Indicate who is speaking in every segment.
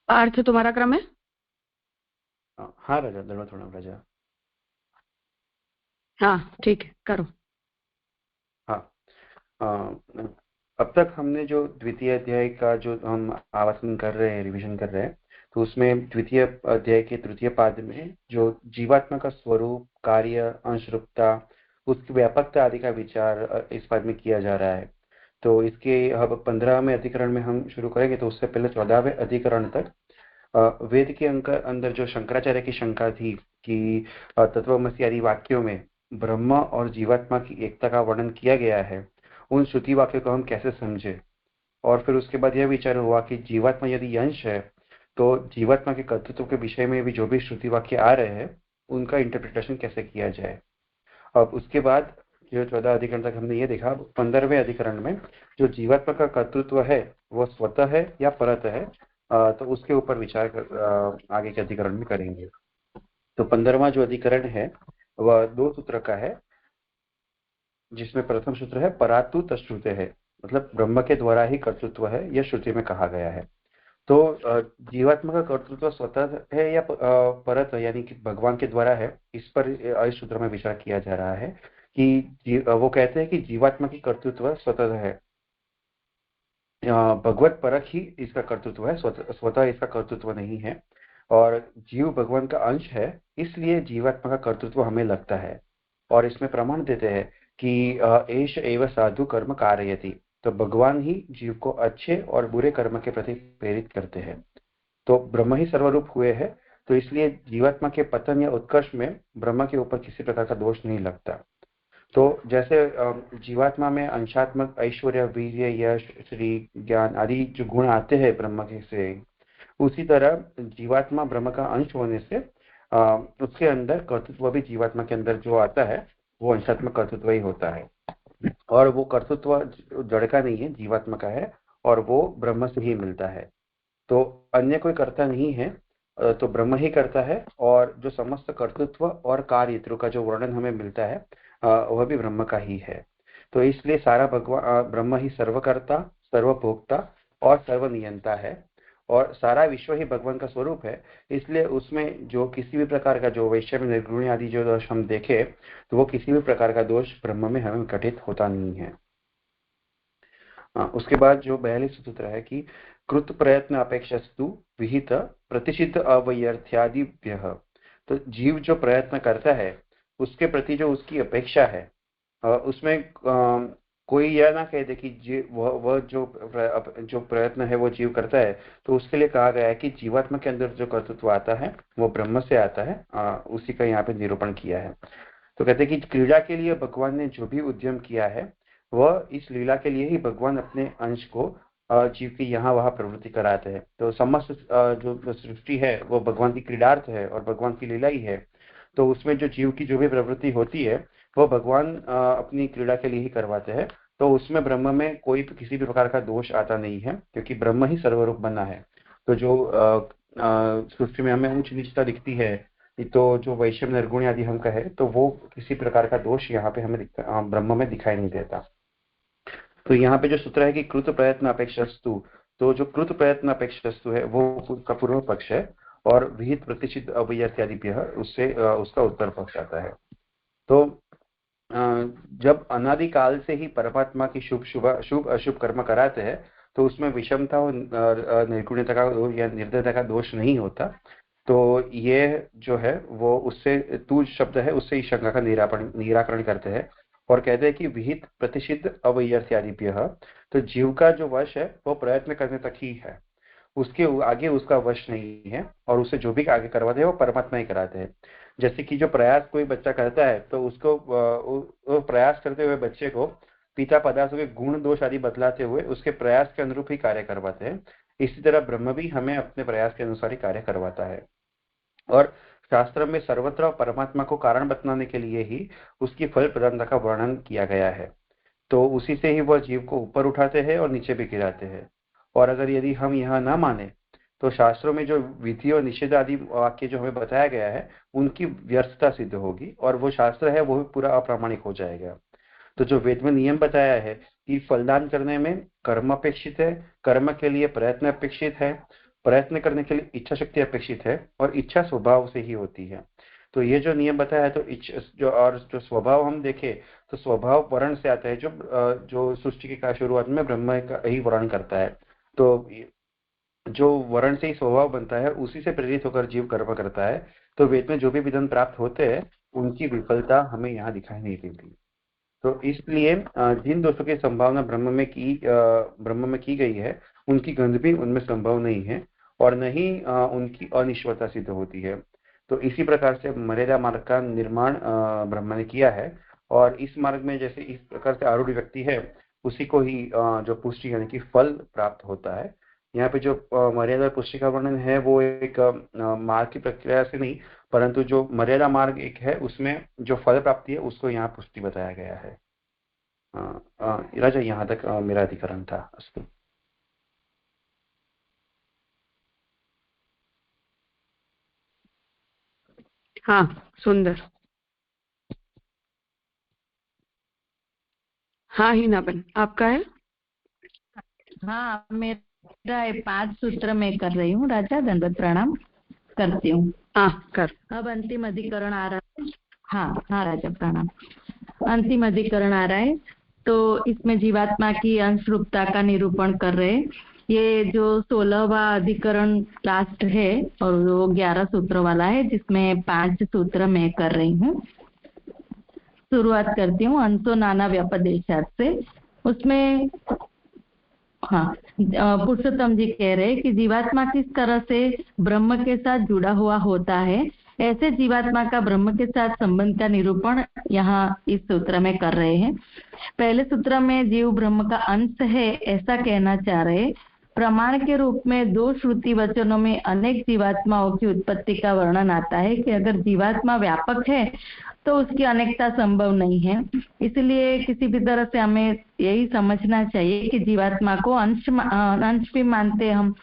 Speaker 1: पार्थ तुम्हारा क्रम है?
Speaker 2: हाँ राजा, दंडवत प्रणाम राजा।
Speaker 1: हाँ ठीक है, करो।
Speaker 2: हाँ। अ, अब तक हमने जो द्वितीय अध्याय का जो हम आवासन कर रहे हैं, रिवीजन कर रहे हैं, तो उसमें द्वितीय अध्याय के तृतीय पाद में जो जीवात्मा का स्वरूप, कार्य, अंशरूपता, उसकी व्यापकता आदि का विचार इस पाद में किया जा रहा है। तो इसके अब 15वें अधिकरण में हम शुरू करेंगे, तो उससे पहले 14वें अधिकरण तक वेद के अंदर जो शंकराचार्य की शंका थी कि तत्वमसि आदि वाक्यों में ब्रह्म और जीवात्मा की एकता का वर्णन किया गया है, उन श्रुति वाक्यों को हम कैसे समझे। और फिर उसके बाद यह विचार हुआ कि जीवात्मा यदि अंश है, तो जीवात्मा के कर्तृत्व के विषय में भी जो भी श्रुति वाक्य आ रहे हैं, उनका इंटरप्रिटेशन कैसे किया जाए। अब उसके बाद जो 14 अधिकरण तक हमने ये देखा, 15वें अधिकरण में जो जीवात्मा का कर्तृत्व है वो स्वतः है या परत है, तो उसके ऊपर विचार आगे के अधिकरण में करेंगे। तो 15वां जो अधिकरण है वह 2 सूत्र का है, जिसमें प्रथम सूत्र है परातु तश्रुते है, मतलब ब्रह्म के द्वारा ही कर्तृत्व है, यह श्रुति में कहा गया है। तो जीवात्मा का कर्तृत्व स्वतः है या परत यानी कि भगवान के द्वारा है, इस पर इस सूत्र में विचार किया जा रहा है कि वो कहते हैं कि जीवात्मा की कर्तृत्व स्वतः है। भगवत परक ही इसका कर्तृत्व है, स्वतः इसका कर्तृत्व नहीं है। और जीव भगवान का अंश है, इसलिए जीवात्मा का कर्तृत्व हमें लगता है। और इसमें प्रमाण देते हैं कि एष एव साधु कर्म कारयति, तो भगवान ही जीव को अच्छे और बुरे कर्म के प्रति प्रेरित करते हैं। तो ब्रह्म ही सर्वरूप हुए हैं, तो इसलिए जीवात्मा के पतन या उत्कर्ष में ब्रह्म के ऊपर किसी प्रकार का दोष नहीं लगता। तो जैसे जीवात्मा में अंशात्मक ऐश्वर्य, वीर्य, यश, श्री, ज्ञान आदि जो गुण आते हैं ब्रह्म के से, उसी तरह जीवात्मा ब्रह्म का अंश होने से उसके अंदर कर्तृत्व भी जीवात्मा के अंदर जो आता है वो अंशात्मक कर्तृत्व ही होता है। और वो कर्तृत्व जड़ का नहीं है, जीवात्मा का है, और वो ब्रह्म से ही मिलता है। तो अन्य कोई कर्ता नहीं है, तो ब्रह्म ही करता है। और जो समस्त कर्तृत्व और कार्य का जो वर्णन हमें मिलता है, वह भी ब्रह्म का ही है। तो इसलिए सारा भगवान ब्रह्म ही सर्वकर्ता, सर्वभोक्ता और सर्वनियंता है, और सारा विश्व ही भगवान का स्वरूप है। इसलिए उसमें जो किसी भी प्रकार का जो वैषम्य, निर्गुण आदि जो दोष हम देखें, तो वो किसी भी प्रकार का दोष ब्रह्म में हमें घटित होता नहीं है। उसके बाद जो 42 सूत्र है कि कृत प्रयत्न अपेक्षस्तु विहित प्रतिषिद्ध अवैर्थ्यादिभ्यः, तो जीव जो प्रयत्न करता है उसके प्रति जो उसकी अपेक्षा है, उसमें कोई यह ना कह दे कि वह जो प्रयत्न है वो जीव करता है, तो उसके लिए कहा गया है कि जीवात्मा के अंदर जो कर्तृत्व आता है वो ब्रह्म से आता है। उसी का यहाँ पे निरूपण किया है। तो कहते हैं कि क्रीड़ा के लिए भगवान ने जो भी उद्यम किया है, वह इस लीला के लिए ही भगवान अपने अंश को जीव की यहाँ वहाँ प्रवृत्ति कराते हैं। तो समस्त जो सृष्टि है वो भगवान की क्रीडार्थ है और भगवान की लीला ही है। तो उसमें जो जीव की जो भी प्रवृत्ति होती है वो भगवान अपनी क्रीड़ा के लिए ही करवाते हैं। तो उसमें ब्रह्म में कोई किसी भी प्रकार का दोष आता नहीं है, क्योंकि ब्रह्म ही सर्वरूप बना है। तो जो सृष्टि में हमें ऊंच नीचता दिखती है, तो जो वैषम्य, निर्गुण आदि हम कहे, तो वो किसी प्रकार का दोष यहाँ पे हमें ब्रह्म में दिखाई नहीं देता। तो यहाँ पे जो सूत्र है कि कृत प्रयत्न अपेक्षस्तु, तो जो कृत प्रयत्न अपेक्षस्तु है वो उसका पूर्व पक्ष है, और विहित प्रतिष्ठित अवैर्थ्यादिभ्य उससे उसका उत्तर पक्ष आता है। तो जब अनादिकाल से ही परमात्मा की शुभ अशुभ कर्म कराते हैं, तो उसमें विषमता और निर्गुणता का या निर्दयता का दोष नहीं होता। तो ये जो है वो उससे तू शब्द है, उससे इस शंका का निराकरण करते हैं, और कहते हैं कि विहित प्रतिषिद्ध अवैर्थ्यादिभ्य, तो जीव का जो वश है वो प्रयत्न करने तक ही है, उसके आगे उसका वश नहीं है। और उसे जो भी आगे करवाते हैं वो परमात्मा ही कराते हैं। जैसे कि जो प्रयास कोई बच्चा करता है, तो उसको वो प्रयास करते हुए बच्चे को पिता पदार्थों के गुण दोष आदि बतलाते हुए उसके प्रयास के अनुरूप ही कार्य करवाते हैं। इसी तरह ब्रह्म भी हमें अपने प्रयास के अनुसार ही कार्य करवाता है। और शास्त्र में सर्वत्र परमात्मा को कारण बतलाने के लिए ही उसकी फल प्रदानता का वर्णन किया गया है। तो उसी से ही वह जीव को ऊपर उठाते हैं और नीचे भी गिराते हैं। और अगर यदि हम यह ना माने, तो शास्त्रों में जो विधि और निषेध आदि वाक्य जो हमें बताया गया है, उनकी व्यर्थता सिद्ध होगी, और वो शास्त्र है वो भी पूरा अप्रामाणिक हो जाएगा। तो जो वेद में नियम बताया है कि फलदान करने में कर्म अपेक्षित है, कर्म के लिए प्रयत्न अपेक्षित है, प्रयत्न करने के लिए इच्छा शक्ति अपेक्षित है और इच्छा स्वभाव से ही होती है। तो ये जो नियम बताया है, तो जो स्वभाव हम देखें तो स्वभाव वर्ण से आता है, जो सृष्टि की शुरुआत में ब्रह्म का ही वर्ण करता है। तो जो वर्ण से ही स्वभाव बनता है उसी से प्रेरित होकर जीव कर्म करता है। तो वेद में जो भी विधान प्राप्त होते हैं उनकी विफलता हमें यहाँ दिखाई नहीं देती। तो इसलिए जिन दोषों की संभावना ब्रह्म में की गई है उनकी गंध भी उनमें संभव नहीं है और न ही उनकी अनिश्वरता सिद्ध होती है। तो इसी प्रकार से मर्यादा मार्ग का निर्माण ब्रह्म ने किया है और इस मार्ग में जैसे इस प्रकार से आरूढ़ व्यक्ति है उसी को ही जो पुष्टि यानी कि फल प्राप्त होता है। यहाँ पे जो मर्यादा और पुष्टि का वर्णन है वो एक मार्ग की प्रक्रिया से नहीं, परंतु जो मर्यादा मार्ग एक है उसमें जो फल प्राप्ति है उसको यहाँ पुष्टि बताया गया है। राजा, यहाँ तक मेरा अधिकरण था। अस्तु।
Speaker 1: हाँ, सुंदर। हाँ हीनाबेन, आपका है?
Speaker 3: हाँ, मेरा 5 सूत्र में कर रही हूँ राजा। दंडवत प्रणाम करती हूँ।
Speaker 1: हाँ, कर।
Speaker 3: अब अंतिम अधिकरण आ रहा है। हाँ हाँ राजा प्रणाम। अंतिम अधिकरण आ रहा है, तो इसमें जीवात्मा की अंश रूपता का निरूपण कर रहे हैं। ये जो 16वां अधिकरण लास्ट है और वो 11 सूत्र वाला है, जिसमें 5 सूत्र मैं कर रही हूँ। शुरुआत करती हूँ अंशो नाना व्यपदेशात से। उसमें हाँ, पुरुषोत्तम जी कह रहे हैं कि जीवात्मा किस तरह से ब्रह्म के साथ जुड़ा हुआ होता है, ऐसे जीवात्मा का ब्रह्म के साथ संबंध का निरूपण यहाँ इस सूत्र में कर रहे हैं। पहले सूत्र में जीव ब्रह्म का अंश है ऐसा कहना चाह रहे। प्रमाण के रूप में 2 श्रुति वचनों में अनेक जीवात्माओं की उत्पत्ति का वर्णन आता है कि अगर जीवात्मा व्यापक है तो उसकी अनेकता संभव नहीं है। इसलिए किसी भी तरह से हमें यही समझना चाहिए कि जीवात्मा को अंश भी मानते हैं हम,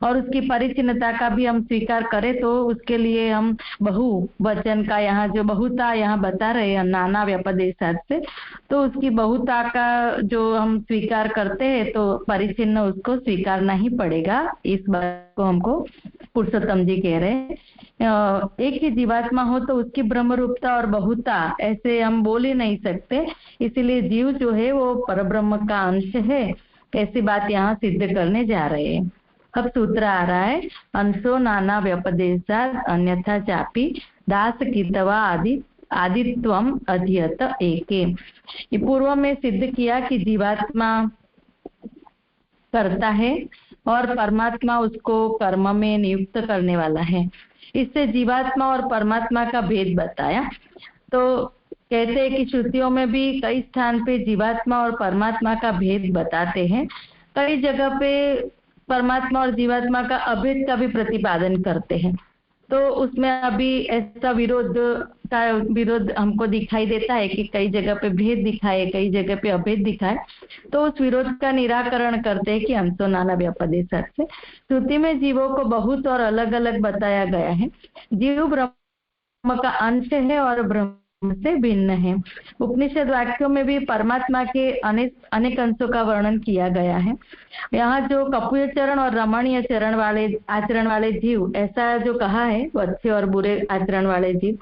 Speaker 3: और उसकी परिचिन्नता का भी हम स्वीकार करें तो उसके लिए हम बहुवचन का यहाँ जो बहुता यहाँ बता रहे हैं नाना व्यपदेशात से, तो उसकी बहुता का जो हम स्वीकार करते हैं तो परिचिन्न उसको स्वीकारना ही पड़ेगा। इस बात को हमको पुरुषोत्तम जी कह रहे हैं। एक ही जीवात्मा हो तो उसकी ब्रह्म रूपता और बहुता ऐसे हम बोल ही नहीं सकते, इसीलिए जीव जो है वो परब्रह्म का अंश है, ऐसी बात यहाँ सिद्ध करने जा रहे हैं। अब सूत्र आ रहा है अंशो नाना व्यपदेशात् अन्यथा चापि दास कितवा आदित्वम अध्यत एके। ये पूर्व में सिद्ध किया कि जीवात्मा करता है और परमात्मा उसको कर्म में नियुक्त करने वाला है। इससे जीवात्मा और परमात्मा का भेद बताया। तो कहते हैं कि श्रुतियों में भी कई स्थान पे जीवात्मा और परमात्मा का भेद बताते हैं, कई जगह पे परमात्मा और जीवात्मा का अभेद का भी प्रतिपादन करते हैं। तो उसमें अभी ऐसा विरोध हमको दिखाई देता है कि कई जगह पे भेद दिखाए, कई जगह पे अभेद दिखाए। तो उस विरोध का निराकरण करते हैं कि अंशो नाना व्यपदेशात् से। श्रुति में जीवों को बहुत और अलग अलग बताया गया है। जीव ब्रह्म का अंश है और ब्रह्म से भिन्न है। उपनिषद वाक्यों में भी परमात्मा के अनेक अंशों का वर्णन किया गया है। यहाँ जो कपूय चरण और रमणीय आचरण वाले जीव ऐसा जो कहा है, वो अच्छे और बुरे आचरण वाले जीव,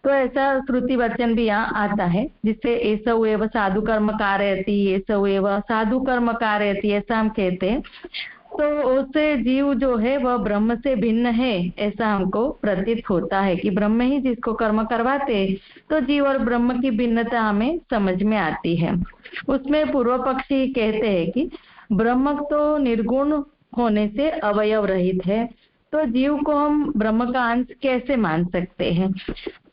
Speaker 3: तो ऐसा श्रुति वचन भी यहाँ आता है, जिससे एसौ एव साधु कर्म कारयति, एसौ एव साधु कर्म कारयति, ऐसा हम कहते हैं। तो उससे जीव जो है वह ब्रह्म से भिन्न है ऐसा हमको प्रतीत होता है कि ब्रह्म ही जिसको कर्म करवाते हैं, तो जीव और ब्रह्म की भिन्नता हमें समझ में आती है। उसमें पूर्व पक्षी कहते हैं कि ब्रह्म तो निर्गुण होने से अवयव रहित है, तो जीव को हम ब्रह्म का अंश कैसे मान सकते हैं।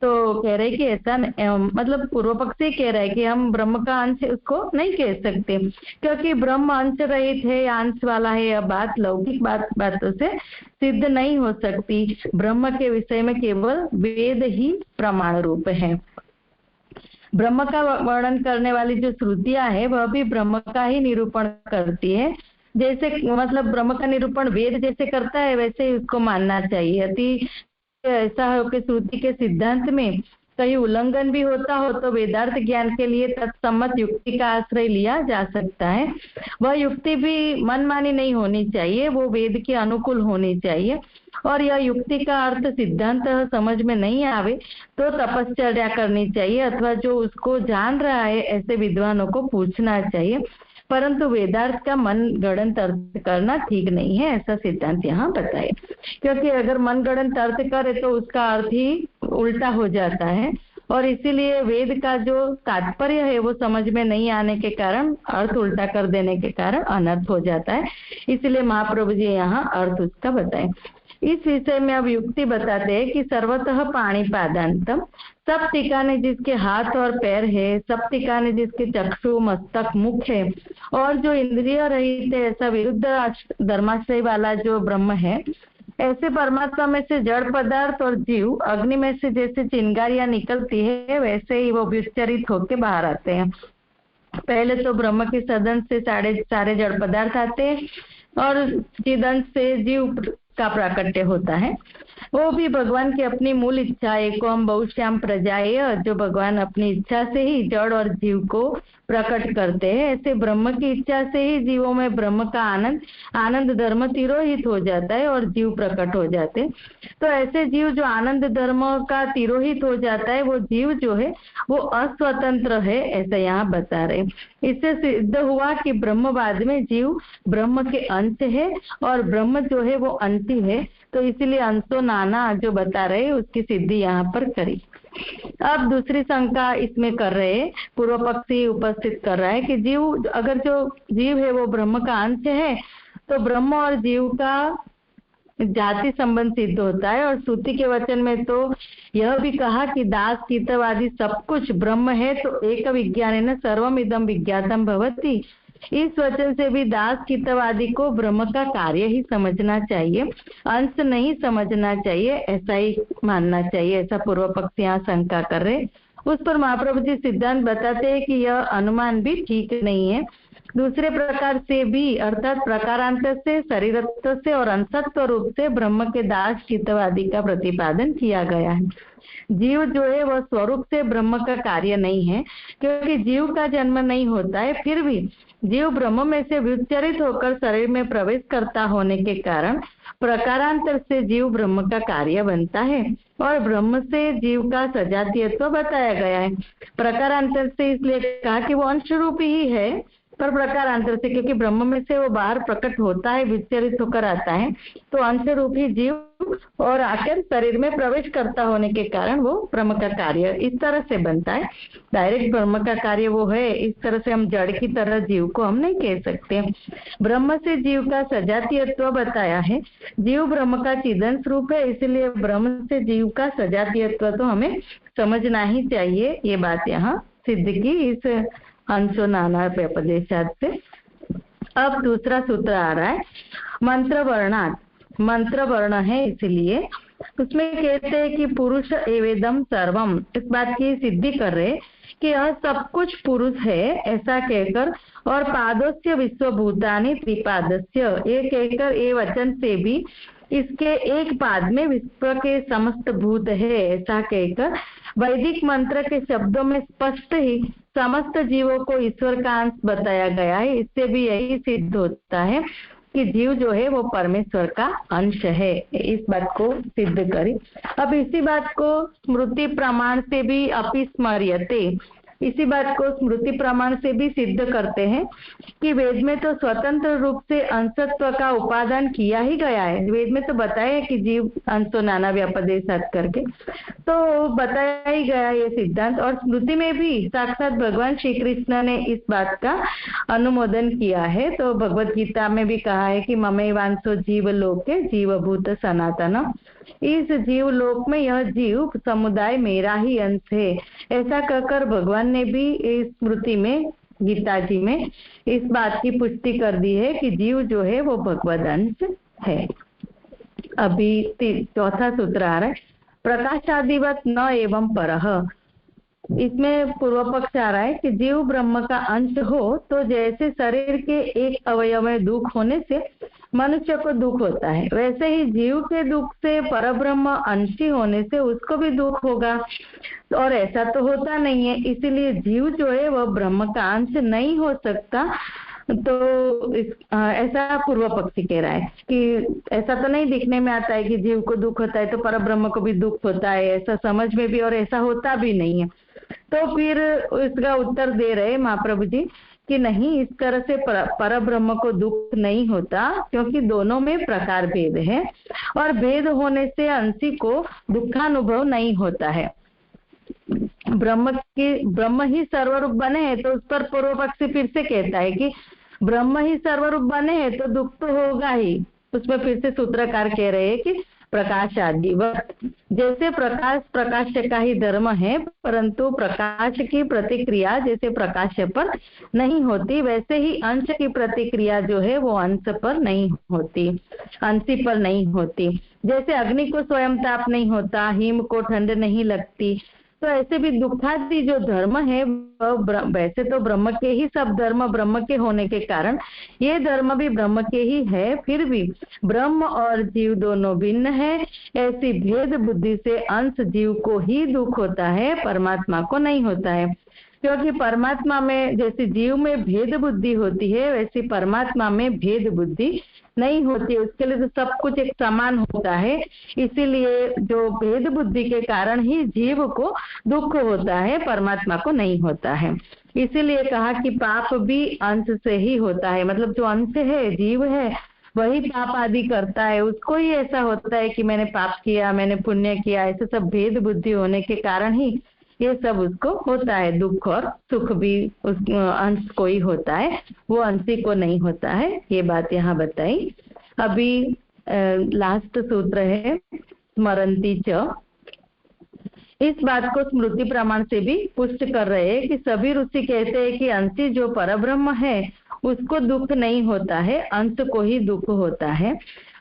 Speaker 3: तो कह रहे कि ऐसा मतलब पूर्व पक्षी कह रहे हैं कि हम ब्रह्म का अंश उसको नहीं कह सकते, क्योंकि ब्रह्म अंश रहित है या अंश वाला है, यह बात लौकिक बातों से सिद्ध नहीं हो सकती। ब्रह्म के विषय में केवल वेद ही प्रमाण रूप है। ब्रह्म का वर्णन करने वाली जो श्रुतियां है वह भी ब्रह्म का ही निरूपण करती है। जैसे मतलब ब्रह्म का निरूपण वेद जैसे करता है वैसे ही उसको मानना चाहिए। अति ऐसा हो कि श्रुति के सिद्धांत में कहीं उल्लंघन भी होता हो तो वेदार्थ ज्ञान के लिए तत्सम्मत युक्ति का आश्रय लिया जा सकता है। वह युक्ति भी मनमानी नहीं होनी चाहिए, वो वेद के अनुकूल होनी चाहिए। और यह युक्ति का अर्थ सिद्धांत समझ में नहीं आवे तो तपश्चर्या करनी चाहिए, अथवा जो उसको जान रहा है ऐसे विद्वानों को पूछना चाहिए। परंतु वेदार्थ का मन गढ़ंत अर्थ करना ठीक नहीं है, ऐसा सिद्धांत यहाँ बताए। क्योंकि अगर मन गढ़ंत अर्थ करे तो उसका अर्थ ही उल्टा हो जाता है, और इसीलिए वेद का जो तात्पर्य है वो समझ में नहीं आने के कारण, अर्थ उल्टा कर देने के कारण अनर्थ हो जाता है। इसलिए महाप्रभु जी यहाँ अर्थ उसका बताए। इस विषय में अब युक्ति बताते हैं कि सर्वतः पाणिपादांतम, सब ठिकाने जिसके हाथ और पैर है, सब ठिकाने जिसके चक्षु मस्तक मुख है, और जो इंद्रिय रहित है, ऐसा विरुद्ध धर्माश्रय वाला जो ब्रह्म है, ऐसे परमात्मा में से जड़ पदार्थ और जीव अग्नि में से जैसे चिंगारियां निकलती है वैसे ही वो विचरित होके बाहर आते हैं। पहले तो ब्रह्म के सदन से सारे जड़ पदार्थ आते हैं और चिदंश से जीव का प्राकट्य होता है। वो भी भगवान की अपनी मूल इच्छा, एको हम बहुश्याम प्रजाएय, जो भगवान अपनी इच्छा से ही जड़ और जीव को प्रकट करते हैं। ऐसे ब्रह्म की इच्छा से ही जीवों में ब्रह्म का आनंद धर्म तिरोहित हो जाता है और जीव प्रकट हो जाते हैं। तो ऐसे जीव जो आनंद धर्म का तिरोहित हो जाता है, वो जीव जो है वो अस्वतंत्र है, ऐसा यहाँ बता रहे। इससे सिद्ध हुआ कि ब्रह्मवाद में जीव ब्रह्म के अंश है और ब्रह्म जो है वो अंति है। तो इसलिए अंशो नाना जो बता रहे उसकी सिद्धि यहाँ पर करी। अब दूसरी शंका इसमें कर रहे, पूर्व पक्षी उपस्थित कर रहा है कि जीव, अगर जो जीव है वो ब्रह्म का अंश है तो ब्रह्म और जीव का जाति संबंध सिद्ध होता है। और श्रुति के वचन में तो यह भी कहा कि दास कीतवादि सब कुछ ब्रह्म है, तो एक विज्ञानेन सर्वम इदम विज्ञातम भवति। इस वचन से भी दास कीतवादि को ब्रह्म का कार्य ही समझना चाहिए, अंश नहीं समझना चाहिए, ऐसा ही मानना चाहिए, ऐसा पूर्व पक्ष यहाँ शंका कर रहे। उस पर महाप्रभु जी सिद्धांत बताते हैं कि यह अनुमान भी ठीक नहीं है। दूसरे प्रकार से भी, अर्थात प्रकारांतर से, शरीरत्व से और अंशत्व रूप से ब्रह्म के दास कीतवादि का प्रतिपादन किया गया है। जीव जो है वह स्वरूप से ब्रह्म का कार्य नहीं है, क्योंकि जीव का जन्म नहीं होता है, फिर भी जीव ब्रह्म में से विचरित होकर शरीर में प्रवेश करता होने के कारण प्रकारांतर से जीव ब्रह्म का कार्य बनता है और ब्रह्म से जीव का सजातीयत्व बताया गया है। प्रकारांतर से इसलिए कहा कि वो अंश रूपी ही है, पर प्रकारांतर से क्योंकि ब्रह्म में से वो बाहर प्रकट होता है, विचरित होकर आता है, तो अंश रूपी जीव और आकर शरीर में प्रवेश करता होने के कारण वो ब्रह्म का कार्य इस तरह से बनता है। डायरेक्ट ब्रह्म का कार्य वो है, इस तरह से हम जड़ की तरह जीव को हम नहीं कह सकते। ब्रह्म से जीव का सजातीयत्व बताया है, जीव ब्रह्म का चिदंश रूप है, इसलिए ब्रह्म से जीव का सजातीयत्व तो हमें समझना ही चाहिए। ये बात यहाँ सिद्ध की इस अंशो नाना व्यपदेशात से। अब दूसरा सूत्र आ रहा है मंत्र वर्णात्, मंत्र वर्ण है इसलिए उसमें कहते हैं कि पुरुष एवेदम सर्वम, इस बात की सिद्धि कर रहे कि यह सब कुछ पुरुष है ऐसा कहकर, और पादस्य विश्वभूतानि त्रिपादस्य, ये कहकर ये वचन से भी इसके एक पाद में विश्व के समस्त भूत है ऐसा कहकर वैदिक मंत्र के शब्दों में स्पष्ट ही समस्त जीवों को ईश्वर का अंश बताया गया है। इससे भी यही सिद्ध होता है कि जीव जो है वो परमेश्वर का अंश है, इस बात को सिद्ध करी। अब इसी बात को स्मृति प्रमाण से भी अपिस्मर्यते, इसी बात को स्मृति प्रमाण से भी सिद्ध करते हैं कि वेद में तो स्वतंत्र रूप से अंशत्व का उपादान किया ही गया है। वेद में तो बताया है कि जीव अंशो नाना व्यपदेशात् करके तो बताया ही गया ये सिद्धांत, और स्मृति में भी साक्षात भगवान श्री कृष्ण ने इस बात का अनुमोदन किया है। तो भगवत गीता में भी कहा है कि ममैवांशो जीव लोके जीवभूत सनातन, इस जीव लोक में यह जीव समुदाय मेरा ही अंश है, ऐसा कहकर भगवान ने भी इस स्मृति में गीता जी में इस बात की पुष्टि कर दी है कि जीव जो है वो भगवद अंश है। अभी चौथा सूत्र आ रहा है प्रकाशादिवत न एवं परः, इसमें पूर्व पक्ष आ रहा है कि जीव ब्रह्म का अंश हो तो जैसे शरीर के एक अवयव में दुख होने से मनुष्य को दुख होता है, वैसे ही जीव के दुख से परब्रह्म अंशी होने से उसको भी दुख होगा। और ऐसा तो होता नहीं है, इसीलिए जीव जो है वह ब्रह्म का अंश नहीं हो सकता। तो ऐसा पूर्व पक्षी कह रहा है कि ऐसा तो नहीं दिखने में आता है कि जीव को दुख होता है तो परब्रह्म को भी दुख होता है, ऐसा समझ में भी और ऐसा होता भी नहीं है। तो फिर इसका उत्तर दे रहे महाप्रभु जी कि नहीं, इस तरह से परब्रह्म को दुख नहीं होता, क्योंकि दोनों में प्रकार भेद है और भेद होने से अंशी को दुखानुभव नहीं होता है। ब्रह्म ही सर्वरूप बने हैं तो उस पर पूर्व पक्षी फिर से कहता है कि ब्रह्म ही सर्वरूप बने हैं तो दुख तो होगा ही। उसमें फिर से सूत्रकार कह रहे हैं कि प्रकाश आदि जैसे प्रकाश का ही धर्म है, परंतु प्रकाश की प्रतिक्रिया जैसे प्रकाश पर नहीं होती, वैसे ही अंश की प्रतिक्रिया जो है वो अंश पर नहीं होती, अंशी पर नहीं होती। जैसे अग्नि को स्वयं ताप नहीं होता, हिम को ठंड नहीं लगती, तो ऐसे भी दुखादि जो धर्म है वैसे तो ब्रह्म के ही सब धर्म ब्रह्म के होने के कारण ये धर्म भी ब्रह्म के ही है, फिर भी ब्रह्म और जीव दोनों भिन्न है। ऐसी भेद बुद्धि से अंश जीव को ही दुख होता है, परमात्मा को नहीं होता है। क्योंकि परमात्मा में जैसे जीव में भेद बुद्धि होती है, वैसी परमात्मा में भेद बुद्धि नहीं होती है। उसके लिए तो सब कुछ एक समान होता है, इसीलिए जो भेद बुद्धि के कारण ही जीव को दुख होता है, परमात्मा को नहीं होता है। इसीलिए कहा कि पाप भी अंश से ही होता है, मतलब जो अंश है, जीव है, वही पाप आदि करता है, उसको ही ऐसा होता है कि मैंने पाप किया, मैंने पुण्य किया, ऐसे सब भेद बुद्धि होने के कारण ही ये सब उसको होता है। दुख और सुख भी उस अंश को ही होता है, वो अंशी को नहीं होता है। ये बात यहाँ बताई। अभी लास्ट सूत्र है स्मरंती च। इस बात को स्मृति प्रमाण से भी पुष्ट कर रहे हैं कि सभी ऋषि कहते हैं कि अंशी जो परब्रह्म है उसको दुख नहीं होता है, अंश को ही दुख होता है।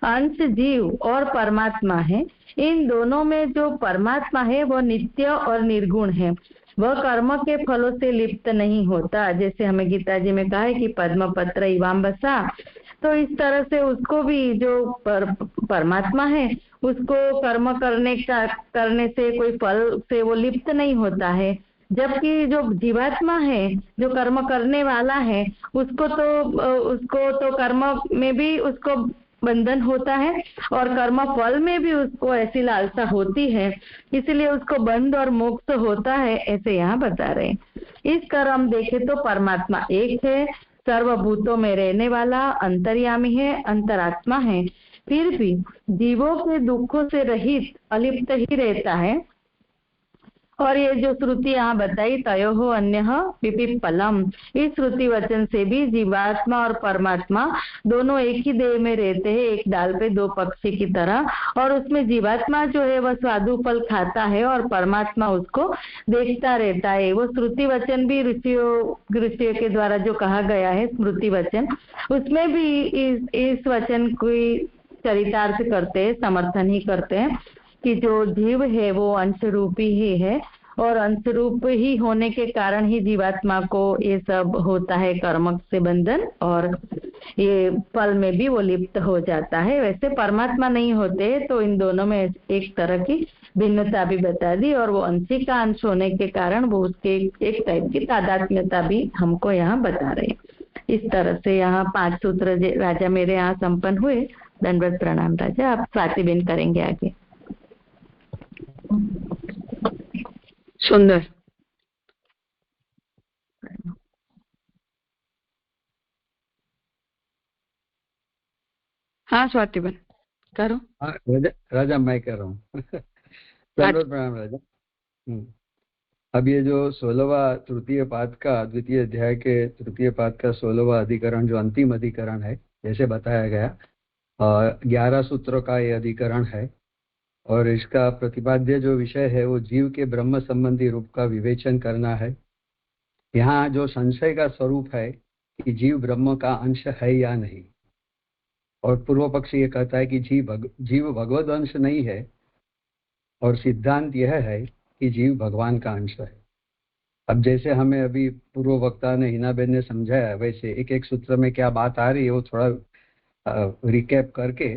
Speaker 3: अंश जीव और परमात्मा है, इन दोनों में जो परमात्मा है वो नित्य और निर्गुण है, वह कर्म के फलों से लिप्त नहीं होता। जैसे हमें गीता जी में कहा है कि पद्म पत्र इवाम्बसा, तो इस तरह से उसको भी जो परमात्मा है उसको कर्म करने से कोई फल से वो लिप्त नहीं होता है, जबकि जो जीवात्मा है, जो कर्म करने वाला है, उसको तो कर्म में भी उसको बंधन होता है और कर्म फल में भी उसको ऐसी लालसा होती है, इसलिए उसको बंध और मोक्ष होता है, ऐसे यहाँ बता रहे हैं। इस तरह हम देखें तो परमात्मा एक है, सर्वभूतों में रहने वाला, अंतर्यामी है, अंतरात्मा है, फिर भी जीवों के दुखों से रहित अलिप्त ही रहता है। और ये जो श्रुति यहाँ बताई तयोः अन्यः विपिप्पलम्, इस श्रुति वचन से भी जीवात्मा और परमात्मा दोनों एक ही देह में रहते हैं, एक डाल पे दो पक्षी की तरह। और उसमें जीवात्मा जो है वह स्वादु फल खाता है और परमात्मा उसको देखता रहता है। वो श्रुति वचन भी ऋषियों के द्वारा जो कहा गया है स्मृति वचन, उसमें भी इस वचन को चरितार्थ करते हैं, समर्थन ही करते हैं कि जो जीव है वो अंश रूपी ही है और अंश रूप ही होने के कारण ही जीवात्मा को ये सब होता है, कर्म से बंधन, और ये फल में भी वो लिप्त हो जाता है। वैसे परमात्मा नहीं होते, तो इन दोनों में एक तरह की भिन्नता भी बता दी और वो अंशी का अंश होने के कारण वो उसके एक टाइप की तादात्म्यता भी हमको यहाँ बता रहे। इस तरह से यहाँ 5 सूत्र राजा मेरे यहाँ संपन्न हुए। दंडवत प्रणाम राजा। आप स्वातिबेन करेंगे आगे।
Speaker 1: सुंदर। हाँ स्वातिबेन करो।
Speaker 4: राजा मैं कर रहा हूँ। प्रणाम राजा। अब ये जो 16वां तृतीय पाद का, द्वितीय अध्याय के तृतीय पाद का 16वां अधिकरण जो अंतिम अधिकरण है, जैसे बताया गया 11 सूत्रों का ये अधिकरण है और इसका प्रतिपाद्य जो विषय है वो जीव के ब्रह्म संबंधी रूप का विवेचन करना है। यहाँ जो संशय का स्वरूप है कि जीव ब्रह्म का अंश है या नहीं, और पूर्व पक्षी ये कहता है कि जीव भगवद अंश नहीं है और सिद्धांत यह है कि जीव भगवान का अंश है। अब जैसे हमें अभी पूर्व वक्ता ने हिनाबेन ने समझाया, वैसे एक एक सूत्र में क्या बात आ रही है वो थोड़ा रिकैप करके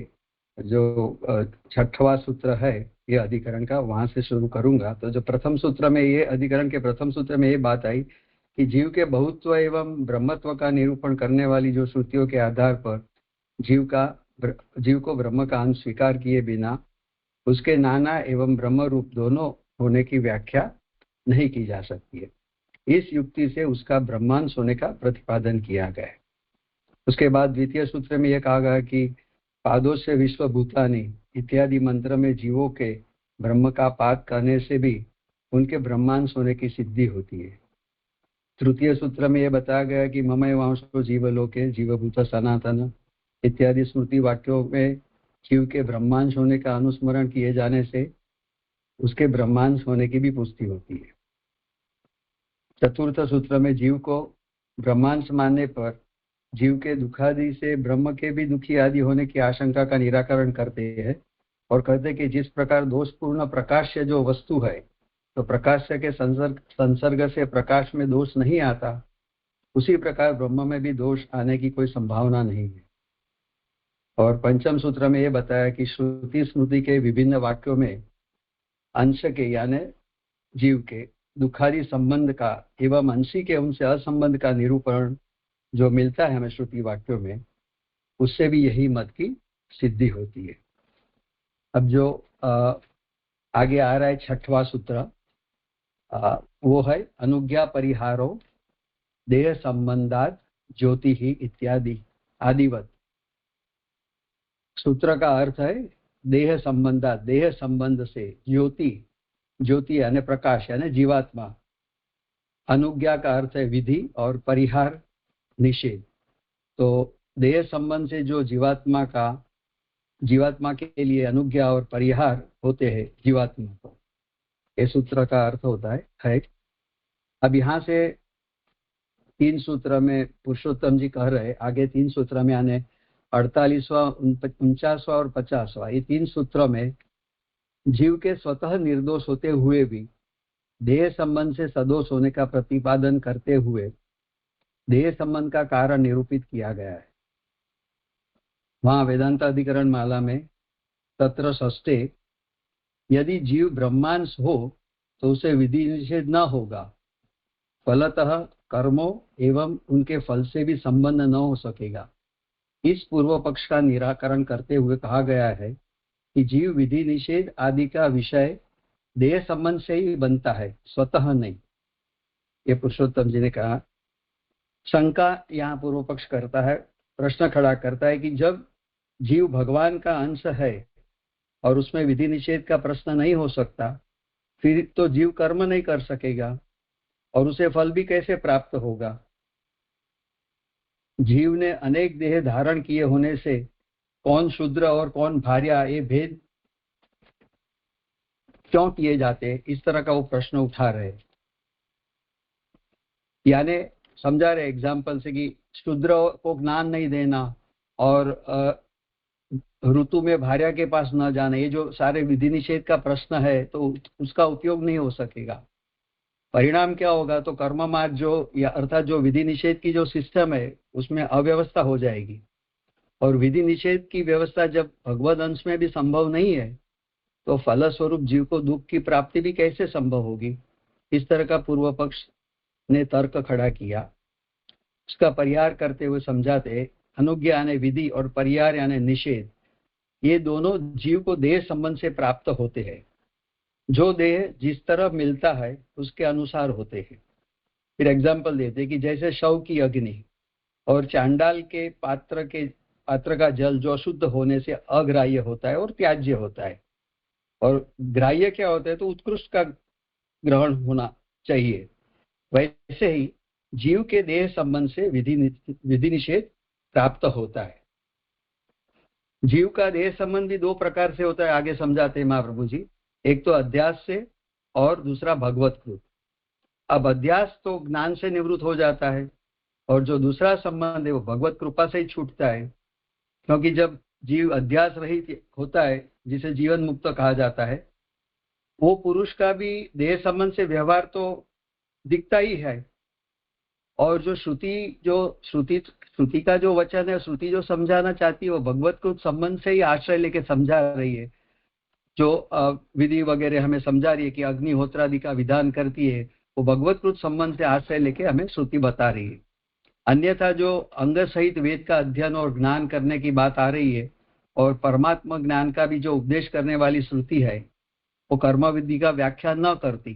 Speaker 4: जो छठवां सूत्र है ये अधिकरण का, वहां से शुरू करूंगा। तो जो प्रथम सूत्र में, ये अधिकरण के प्रथम सूत्र में ये बात आई कि जीव के बहुत्व एवं ब्रह्मत्व का निरूपण करने वाली जो श्रुतियों के आधार पर जीव को ब्रह्म का अंश स्वीकार किए बिना उसके नाना एवं ब्रह्म रूप दोनों होने की व्याख्या नहीं की जा सकती है। इस युक्ति से उसका ब्रह्मांश होने का प्रतिपादन किया गया है। उसके बाद द्वितीय सूत्र में यह कहा गया कि पादों से विश्व भूतानि इत्यादि मंत्र में जीवों के ब्रह्म का पाद करने से भी उनके ब्रह्मांश होने की सिद्धि होती है। तृतीय सूत्र में यह बताया गया कि ममय वांशो जीवलोके जीवभूत सनातन इत्यादि स्मृति वाक्यों में जीव के ब्रह्मांश होने का अनुस्मरण किए जाने से उसके ब्रह्मांश होने की भी पुष्टि होती है। चतुर्थ सूत्र में जीव को ब्रह्मांश मानने पर जीव के दुखादि से ब्रह्म के भी दुखी आदि होने की आशंका का निराकरण करते हैं और कहते हैं कि जिस प्रकार दोषपूर्ण प्रकाश्य जो वस्तु है, तो प्रकाश्य के संसर्ग से प्रकाश में दोष नहीं आता, उसी प्रकार ब्रह्म में भी दोष आने की कोई संभावना नहीं है। और पंचम सूत्र में यह बताया कि श्रुति स्मृति के विभिन्न वाक्यों में अंश के यानी जीव के दुखादि संबंध का एवं अंशी के उनसे असंबंध का निरूपण जो मिलता है हमें श्रुति वाक्यों में, उससे भी यही मत की सिद्धि होती है। अब जो आगे आ रहा है छठवां सूत्र, वो है अनुज्ञा परिहारो देह संबंधात ज्योति ही इत्यादि आदिवत। सूत्र का अर्थ है देह संबंधात, देह संबंध से ज्योति, ज्योति यानी प्रकाश यानी जीवात्मा। अनुज्ञा का अर्थ है विधि और परिहार निषेध। तो देह संबंध से जो जीवात्मा के लिए अनुज्ञा और परिहार होते हैं जीवात्मा को, ये सूत्र का अर्थ होता है। अब यहाँ से तीन सूत्र में पुरुषोत्तम जी कह रहे, आगे तीन सूत्र में आने 48वां 49वां और 50वां, ये तीन सूत्र में जीव के स्वतः निर्दोष होते हुए भी देह संबंध से सदोष होने का प्रतिपादन करते हुए देह संबंध का कारण निरूपित किया गया है। वहां वेदांत अधिकरण माला में तत्र षष्ठे यदि जीव ब्रह्मांश हो तो उसे विधि निषेध न होगा, फलतः कर्मों एवं उनके फल से भी संबंध न हो सकेगा। इस पूर्व पक्ष का निराकरण करते हुए कहा गया है कि जीव विधि निषेध आदि का विषय देह संबंध से ही बनता है, स्वतः नहीं। ये पुरुषोत्तम जी ने कहा। शंका यहाँ पूर्व पक्ष करता है, प्रश्न खड़ा करता है कि जब जीव भगवान का अंश है और उसमें विधि निषेध का प्रश्न नहीं हो सकता, फिर तो जीव कर्म नहीं कर सकेगा और उसे फल भी कैसे प्राप्त होगा। जीव ने अनेक देह धारण किए होने से कौन शूद्र और कौन भार्या ये भेद क्यों किए जाते, इस तरह का वो प्रश्न उठा रहे। यानी समझा रहे एग्जाम्पल से कि शूद्र को ज्ञान नहीं देना और ऋतु में भार्या के पास न जाना, ये जो सारे विधि निषेध का प्रश्न है तो उसका उपयोग नहीं हो सकेगा। परिणाम क्या होगा, तो कर्म मार्ग जो या अर्थात जो विधि निषेध की जो सिस्टम है उसमें अव्यवस्था हो जाएगी। और विधि निषेध की व्यवस्था जब भगवद अंश में भी संभव नहीं है तो फलस्वरूप जीव को दुख की प्राप्ति भी कैसे संभव होगी। इस तरह का पूर्व पक्ष ने तर्क खड़ा किया। उसका परिहार करते हुए समझाते, अनुज्ञा यानी विधि और परिहार यानी निषेध, ये दोनों जीव को देह संबंध से प्राप्त होते हैं। जो देह जिस तरह मिलता है उसके अनुसार होते हैं। फिर एग्जाम्पल देते कि जैसे शव की अग्नि और चांडाल के पात्र का जल जो अशुद्ध होने से अग्राह्य होता है और त्याज्य होता है, और ग्राह्य क्या होता है तो उत्कृष्ट का ग्रहण होना चाहिए। वैसे ही जीव के देह संबंध से विधि निषेध प्राप्त होता है। जीव का देह संबंध भी दो प्रकार से होता है, आगे समझाते हैं महाप्रभु जी। एक तो अध्यास से और दूसरा भगवत कृत। अब अध्यास तो ज्ञान से निवृत्त हो जाता है और जो दूसरा संबंध है वो भगवत कृपा से ही छूटता है। क्योंकि जब जीव अध्यास रहित होता है, जिसे जीवन मुक्त कहा जाता है, वो पुरुष का भी देह संबंध से व्यवहार तो दिखता ही है। और जो श्रुति का जो वचन है, श्रुति जो समझाना चाहती है वो भगवत कृत संबंध से ही आश्रय लेके समझा रही है। जो विधि वगैरह हमें समझा रही है कि अग्निहोत्रादि का विधान करती है, वो भगवत कृत संबंध से आश्रय लेके हमें श्रुति बता रही है। अन्यथा जो अंग सहित वेद का अध्ययन और ज्ञान करने की बात आ रही है और परमात्मा ज्ञान का भी जो उपदेश करने वाली श्रुति है, वो कर्म विधि का व्याख्या न करती।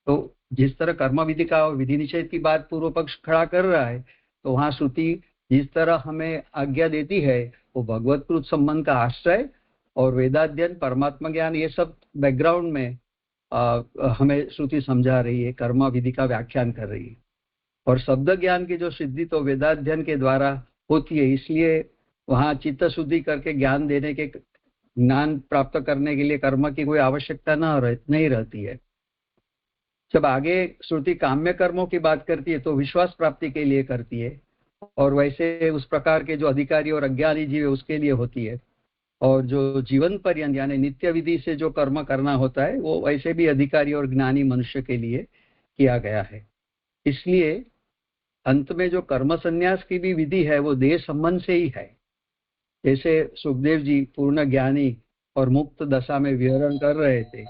Speaker 4: तो जिस तरह कर्म विधि का और विधि निषेध की बात पूर्व पक्ष खड़ा कर रहा है, तो वहां श्रुति जिस तरह हमें आज्ञा देती है वो भगवत कृत संबंध का आश्रय और वेदाध्ययन, परमात्मा ज्ञान, ये सब बैकग्राउंड में हमें श्रुति समझा रही है, कर्म विधि का व्याख्यान कर रही है। और शब्द ज्ञान की जो सिद्धि तो वेदाध्ययन के द्वारा होती है, इसलिए वहां चित्त शुद्धि करके ज्ञान देने के, ज्ञान प्राप्त करने के लिए कर्म की कोई आवश्यकता नहीं रहती है। जब आगे श्रुति काम्य कर्मों की बात करती है तो विश्वास प्राप्ति के लिए करती है, और वैसे उस प्रकार के जो अधिकारी और अज्ञानी जीव है उसके लिए होती है। और जो जीवन पर्यंत यानी नित्य विधि से जो कर्म करना होता है वो वैसे भी अधिकारी और ज्ञानी मनुष्य के लिए किया गया है। इसलिए अंत में जो कर्म संन्यास की भी विधि है वो देह संबंध से ही है। जैसे सुखदेव जी पूर्ण ज्ञानी और मुक्त दशा में विहरण कर रहे थे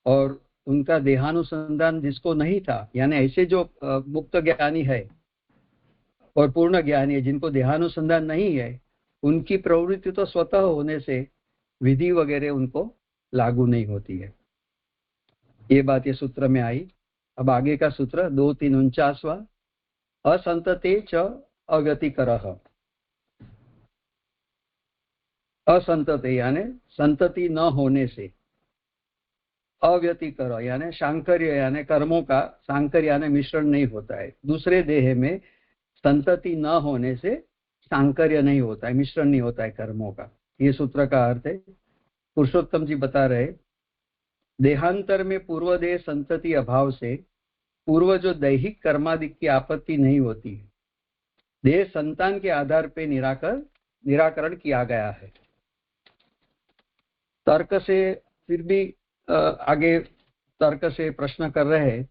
Speaker 4: और उनका देहानुसंधान जिसको नहीं था, यानी ऐसे जो मुक्त ज्ञानी है और पूर्ण ज्ञानी है जिनको देहानुसंधान नहीं है, उनकी प्रवृत्ति तो स्वतः होने से विधि वगैरह उनको लागू नहीं होती है। ये बात ये सूत्र में आई। अब आगे का सूत्र 2-3-49वां, असंतते च अव्यतिकरः। असंतते यानी संतति न होने से, अव्यतिकर यानी सांकर्य यानी कर्मों का सांकर्य यानी मिश्रण नहीं होता है। दूसरे देह में संतति न होने से सांकर्य नहीं होता है, मिश्रण नहीं होता है कर्मों का। ये सूत्र का अर्थ है। पुरुषोत्तम जी बता रहे, देहांतर में पूर्व देह संतति अभाव से पूर्व जो दैहिक कर्मादिक की आपत्ति नहीं होती है। देह संतान के आधार पे निराकरण किया गया है। तर्क से फिर भी आगे तर्क से प्रश्न कर रहे हैं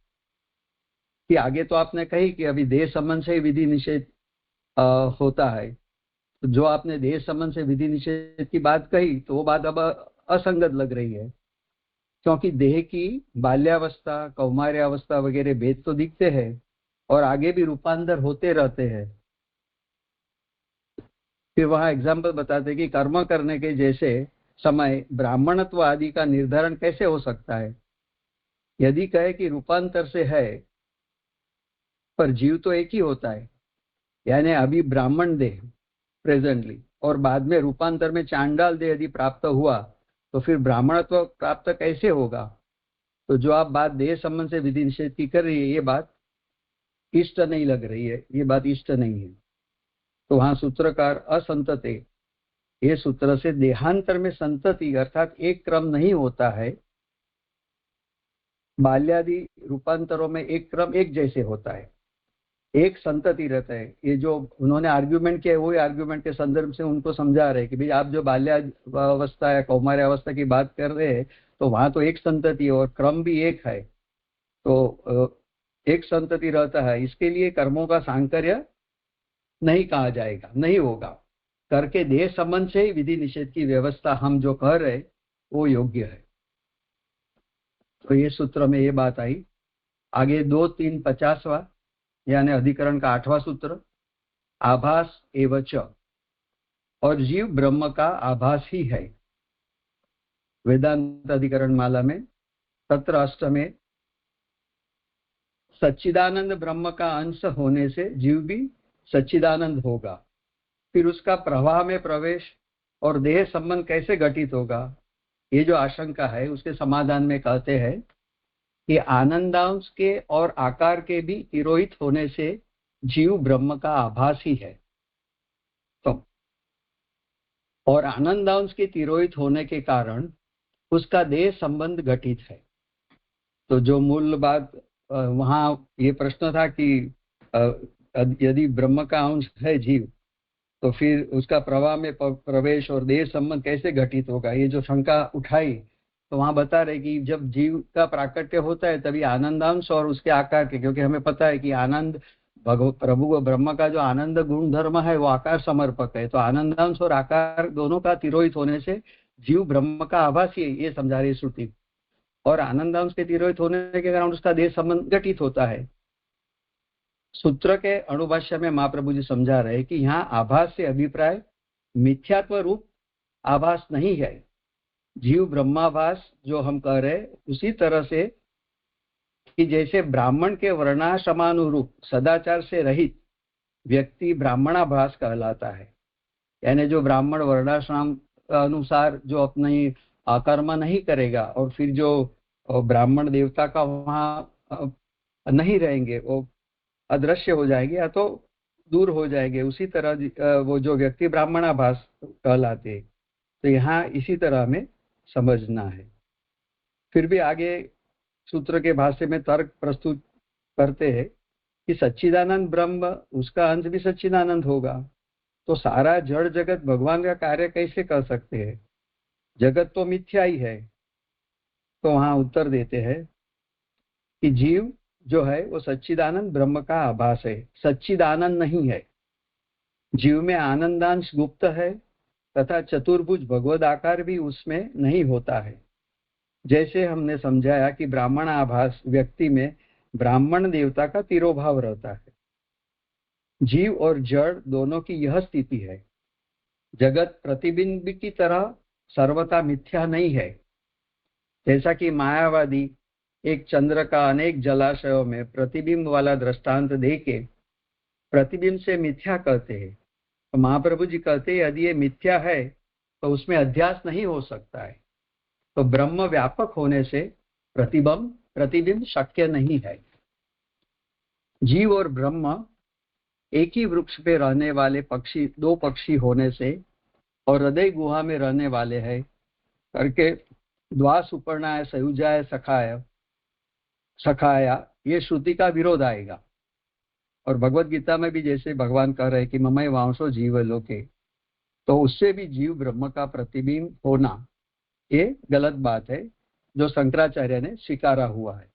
Speaker 4: कि आगे तो आपने कही कि अभी देह संबंध से विधि निषेध होता है, तो जो आपने देह संबंध से विधि निषेध की बात कही तो वो बात अब असंगत लग रही है, क्योंकि देह की बाल्यावस्था, कौमार्यावस्था वगैरह भेद तो दिखते हैं और आगे भी रूपांतर होते रहते हैं। फिर वहां एग्जाम्पल बताते कि कर्म करने के जैसे समय ब्राह्मणत्व आदि का निर्धारण कैसे हो सकता है। यदि कहे कि रूपांतर से है, पर जीव तो एक ही होता है, यानी अभी ब्राह्मण देह प्रेजेंटली और बाद में रूपांतर में चांडाल देह यदि प्राप्त हुआ तो फिर ब्राह्मणत्व प्राप्त कैसे होगा। तो जो आप बात देह संबंध से विधि निषेध की कर रही है, ये बात इष्ट नहीं लग रही है, ये बात इष्ट नहीं है। तो वहां सूत्रकार असंतते, ये सूत्र से देहांतर में संतति अर्थात एक क्रम नहीं होता है। बाल्यादि रूपांतरों में एक क्रम एक जैसे होता है, एक संतति रहता है। ये जो उन्होंने आर्ग्यूमेंट किया वही आर्ग्यूमेंट के संदर्भ से उनको समझा रहे कि भाई आप जो बाल्यावस्था या कौमार्यावस्था की बात कर रहे हैं तो वहां तो एक संतति और क्रम भी एक है, तो एक संतति रहता है। इसके लिए कर्मों का सांकर्य नहीं कहा जाएगा, नहीं होगा। करके देह संबंध से ही विधि निषेध की व्यवस्था हम जो कह रहे वो योग्य है। तो ये सूत्र में ये बात आई। आगे 2-3-50वां यानी अधिकरण का 8वां सूत्र, आभास एवच, और जीव ब्रह्म का आभास ही है। वेदांत अधिकरण माला में सत्र अष्टमे, सच्चिदानंद ब्रह्म का अंश होने से जीव भी सच्चिदानंद होगा। फिर उसका प्रवाह में प्रवेश और देह संबंध कैसे घटित होगा, ये जो आशंका है उसके समाधान में कहते हैं कि आनंदांश के और आकार के भी तिरोहित होने से जीव ब्रह्म का आभास ही है। तो और आनंदांश के तिरोहित होने के कारण उसका देह संबंध घटित है। तो जो मूल बात वहां ये प्रश्न था कि यदि ब्रह्म का अंश है जीव तो फिर उसका प्रवाह में प्रवेश और देह संबंध कैसे घटित होगा, ये जो शंका उठाई तो वहां बता रहे कि जब जीव का प्राकट्य होता है तभी आनंदांश और उसके आकार के, क्योंकि हमें पता है कि आनंद प्रभु ब्रह्म का जो आनंद गुण धर्म है वो आकार समर्पक है, तो आनंदांश और आकार दोनों का तिरोहित होने से जीव ब्रह्म का आभासी है, ये समझा रही श्रुति। और आनंदांश के तिरोहित होने के कारण उसका देह संबंध घटित होता है। सूत्र के अणुभाष्य में महाप्रभु जी समझा रहे कि यहाँ आभास से अभिप्राय मिथ्यात्व रूप आभास नहीं है। जीव ब्रह्माभास जो हम कह रहे उसी तरह से कि जैसे ब्राह्मण के वर्णाश्रमानुरूप सदाचार से रहित व्यक्ति ब्राह्मणाभास कहलाता है, यानी जो ब्राह्मण वर्णाश्रम अनुसार जो अपनी कर्म नहीं करेगा और फिर जो ब्राह्मण देवता का वहां नहीं रहेंगे, वो अदृश्य हो जाएंगे या तो दूर हो जाएंगे, उसी तरह वो जो व्यक्ति ब्राह्मणाभास कहलाते। तो यहाँ इसी तरह हमें समझना है। फिर भी आगे सूत्र के भाष्य में तर्क प्रस्तुत करते हैं कि सच्चिदानंद ब्रह्म, उसका अंश भी सच्चिदानंद होगा, तो सारा जड़ जगत भगवान का कार्य कैसे कर सकते हैं? जगत तो मिथ्या ही है। तो वहां उत्तर देते हैं कि जीव जो है वो सच्चिदानंद ब्रह्म का आभास है, सच्चिदानंद नहीं है। जीव में आनंदांश गुप्त है तथा चतुर्भुज भगवद आकार भी उसमें नहीं होता है। जैसे हमने समझाया कि ब्राह्मण आभास व्यक्ति में ब्राह्मण देवता का तिरोभाव रहता है। जीव और जड़ दोनों की यह स्थिति है। जगत प्रतिबिंब की तरह सर्वथा मिथ्या नहीं है। जैसा कि मायावादी एक चंद्र का अनेक जलाशयों में प्रतिबिंब वाला दृष्टांत देके प्रतिबिंब से मिथ्या कहते हैं, तो महाप्रभु जी कहते हैं यदि ये मिथ्या है तो उसमें अध्यास नहीं हो सकता है। तो ब्रह्म व्यापक होने से प्रतिबिंब शक्य नहीं है। जीव और ब्रह्म एक ही वृक्ष पे रहने वाले पक्षी, दो पक्षी होने से और हृदय गुहा में रहने वाले हैं करके द्वा सुपर्णाय सयुजाय सखाया ये श्रुति का विरोध आएगा। और भगवत गीता में भी जैसे भगवान कह रहे हैं कि ममय वांशो जीव लोके, तो उससे भी जीव ब्रह्म का प्रतिबिंब होना ये गलत बात है जो शंकराचार्य ने स्वीकारा हुआ है।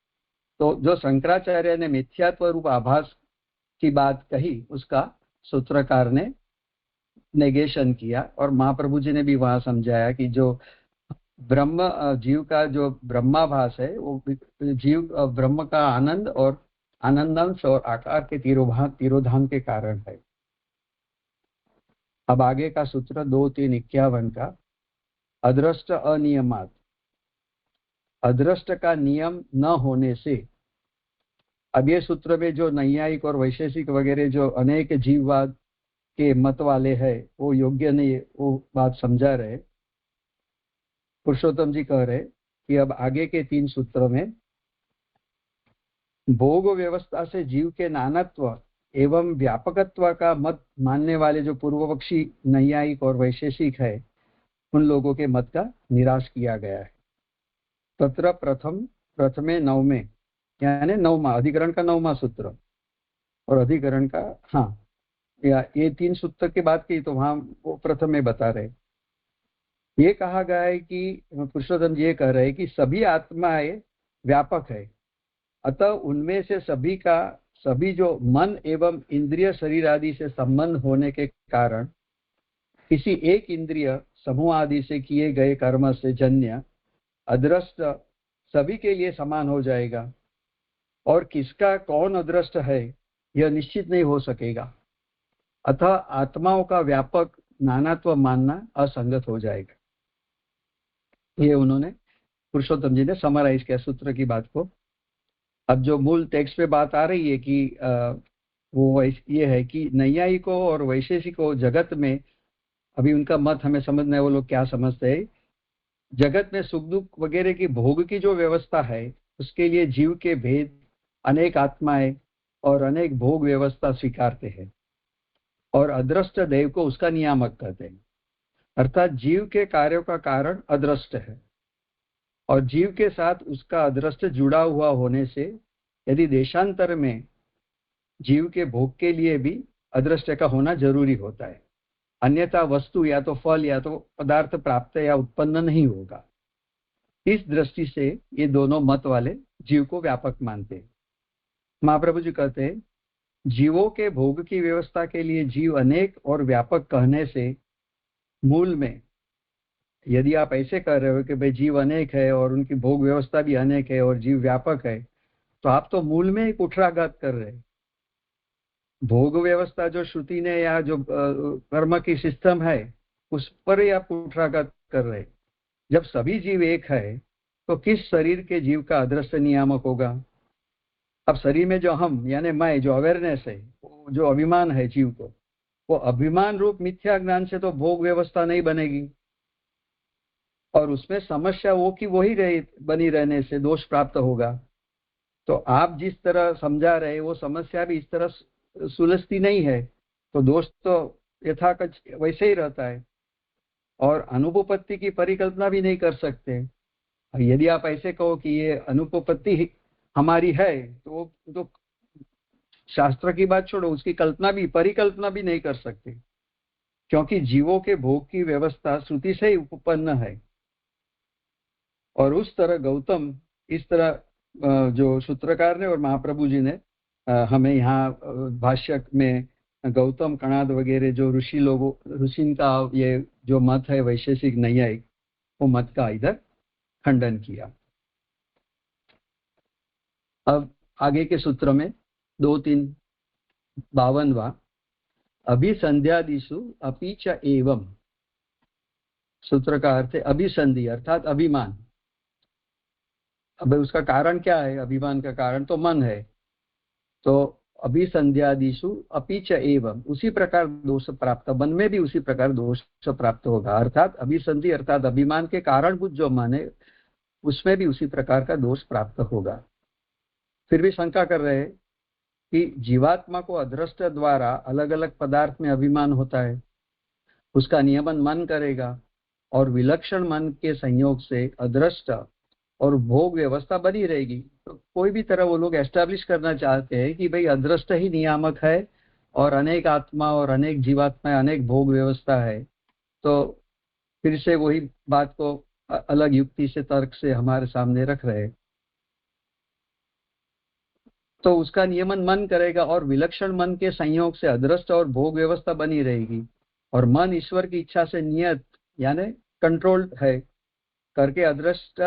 Speaker 4: तो जो शंकराचार्य ने मिथ्यात्व रूप आभास की बात कही उसका सूत्रकार ने नेगेशन किया, और महाप्रभु जी ने भी वहां समझाया कि जो ब्रह्म जीव का जो ब्रह्माभास है वो जीव ब्रह्म का आनंद और आनंदांश और आकार के तिरोधान के कारण है। अब आगे का सूत्र 2:3:51 का अदृष्ट अनियमात, अदृष्ट का नियम न होने से। अब ये सूत्र में जो नैयायिक और वैशेषिक वगैरह जो अनेक जीववाद के मत वाले हैं वो योग्य नहीं, वो बात समझा रहे। पुरुषोत्तम जी कह रहे कि अब आगे के 3 सूत्रों में भोग व्यवस्था से जीव के नानत्व एवं व्यापकत्व का मत मानने वाले जो पूर्व पक्षी नैयायिक और वैशेषिक है उन लोगों के मत का निराश किया गया है। तत्र प्रथमे नवमे यानी 9वां अधिकरण का 9वां सूत्र और अधिकरण का या ये 3 सूत्र की बात की तो वहां वो प्रथम में बता रहे। ये कहा गया है कि पुरुषोत्तम ये कह रहे हैं कि सभी आत्माएं व्यापक है, अतः उनमें से सभी जो मन एवं इंद्रिय शरीर आदि से संबंध होने के कारण किसी एक इंद्रिय समूह आदि से किए गए कर्म से जन्य अदृष्ट सभी के लिए समान हो जाएगा, और किसका कौन अदृष्ट है यह निश्चित नहीं हो सकेगा। अतः आत्माओं का व्यापक नानात्व मानना असंगत हो जाएगा। ये उन्होंने पुरुषोत्तम जी ने समराइज किया सूत्र की बात को। अब जो मूल टेक्स्ट पे बात आ रही है कि वो ये है कि नैयायिकों और वैशेषिकों जगत में, अभी उनका मत हमें समझना है वो लोग क्या समझते हैं। जगत में सुख दुख वगैरह की भोग की जो व्यवस्था है उसके लिए जीव के भेद अनेक आत्माएं और अनेक भोग व्यवस्था स्वीकारते हैं, और अदृष्ट देव को उसका नियामक कहते हैं। अर्थात जीव के कार्यों का कारण अदृष्ट है, और जीव के साथ उसका अदृष्ट जुड़ा हुआ होने से यदि देशांतर में जीव के भोग के लिए भी अदृष्ट का होना जरूरी होता है, अन्यथा वस्तु या तो फल या तो पदार्थ प्राप्त या उत्पन्न नहीं होगा। इस दृष्टि से ये दोनों मत वाले जीव को व्यापक मानते हैं। महाप्रभु जी कहते हैं, जीवों के भोग की व्यवस्था के लिए जीव अनेक और व्यापक कहने से मूल में, यदि आप ऐसे कह रहे हो कि भाई जीव अनेक है और उनकी भोग व्यवस्था भी अनेक है और जीव व्यापक है, तो आप तो मूल में ही कुठाराघात कर रहे हैं। भोग व्यवस्था जो श्रुति ने या जो कर्म की सिस्टम है उस पर ही आप कुठाराघात कर रहे हैं। जब सभी जीव एक है तो किस शरीर के जीव का अदृश्य नियामक होगा? अब शरीर में जो हम यानी मैं, जो अवेयरनेस है, जो अभिमान है जीव को, वो अभिमान रूप मिथ्या ज्ञान से तो भोग व्यवस्था नहीं बनेगी और उसमें समस्या वो की वही बनी रहने से दोष प्राप्त होगा। तो आप जिस तरह समझा रहे वो समस्या भी इस तरह सुलझती नहीं है, तो दोष तो यथाकथ वैसे ही रहता है और अनुपपत्ति की परिकल्पना भी नहीं कर सकते। यदि आप ऐसे कहो कि ये अनुपपत्ति हमारी है तो शास्त्र की बात छोड़ो, उसकी कल्पना भी, परिकल्पना भी नहीं कर सकते, क्योंकि जीवों के भोग की व्यवस्था श्रुति से ही उत्पन्न है। और उस तरह गौतम, इस तरह जो सूत्रकार ने और महाप्रभु जी ने हमें यहाँ भाष्य में गौतम, कणाद वगैरह जो ऋषि का ये जो मत है वैशेषिक नैयायिक, वो मत का इधर खंडन किया। अब आगे के सूत्र में 2-3-52 अभिसंध्यादिषु अपि च एवं, सूत्र का अर्थ है अभिसंधि अर्थात अभिमान। अब उसका कारण क्या है? अभिमान का कारण तो मन है। तो अभिसंध्यादिषु अपि च एवं, उसी प्रकार दोष प्राप्त, मन में भी उसी प्रकार दोष प्राप्त होगा। अर्थात अभिसंधि अर्थात अभिमान के कारणभूत जो मन है उसमें भी उसी प्रकार का दोष प्राप्त होगा। फिर भी शंका कर रहे हैं कि जीवात्मा को अदृष्ट द्वारा अलग अलग पदार्थ में अभिमान होता है, उसका नियमन मन करेगा और विलक्षण मन के संयोग से अदृष्ट और भोग व्यवस्था बनी रहेगी। तो कोई भी तरह वो लोग एस्टैब्लिश करना चाहते हैं कि भाई अदृष्ट ही नियामक है और अनेक आत्मा और अनेक जीवात्माएं, अनेक भोग व्यवस्था है। तो फिर से वही बात को अलग युक्ति से, तर्क से हमारे सामने रख रहे हैं। तो उसका नियमन मन करेगा और विलक्षण मन के संयोग से अदृष्ट और भोग व्यवस्था बनी रहेगी और मन ईश्वर की इच्छा से नियत यानी कंट्रोल्ड है करके अदृष्ट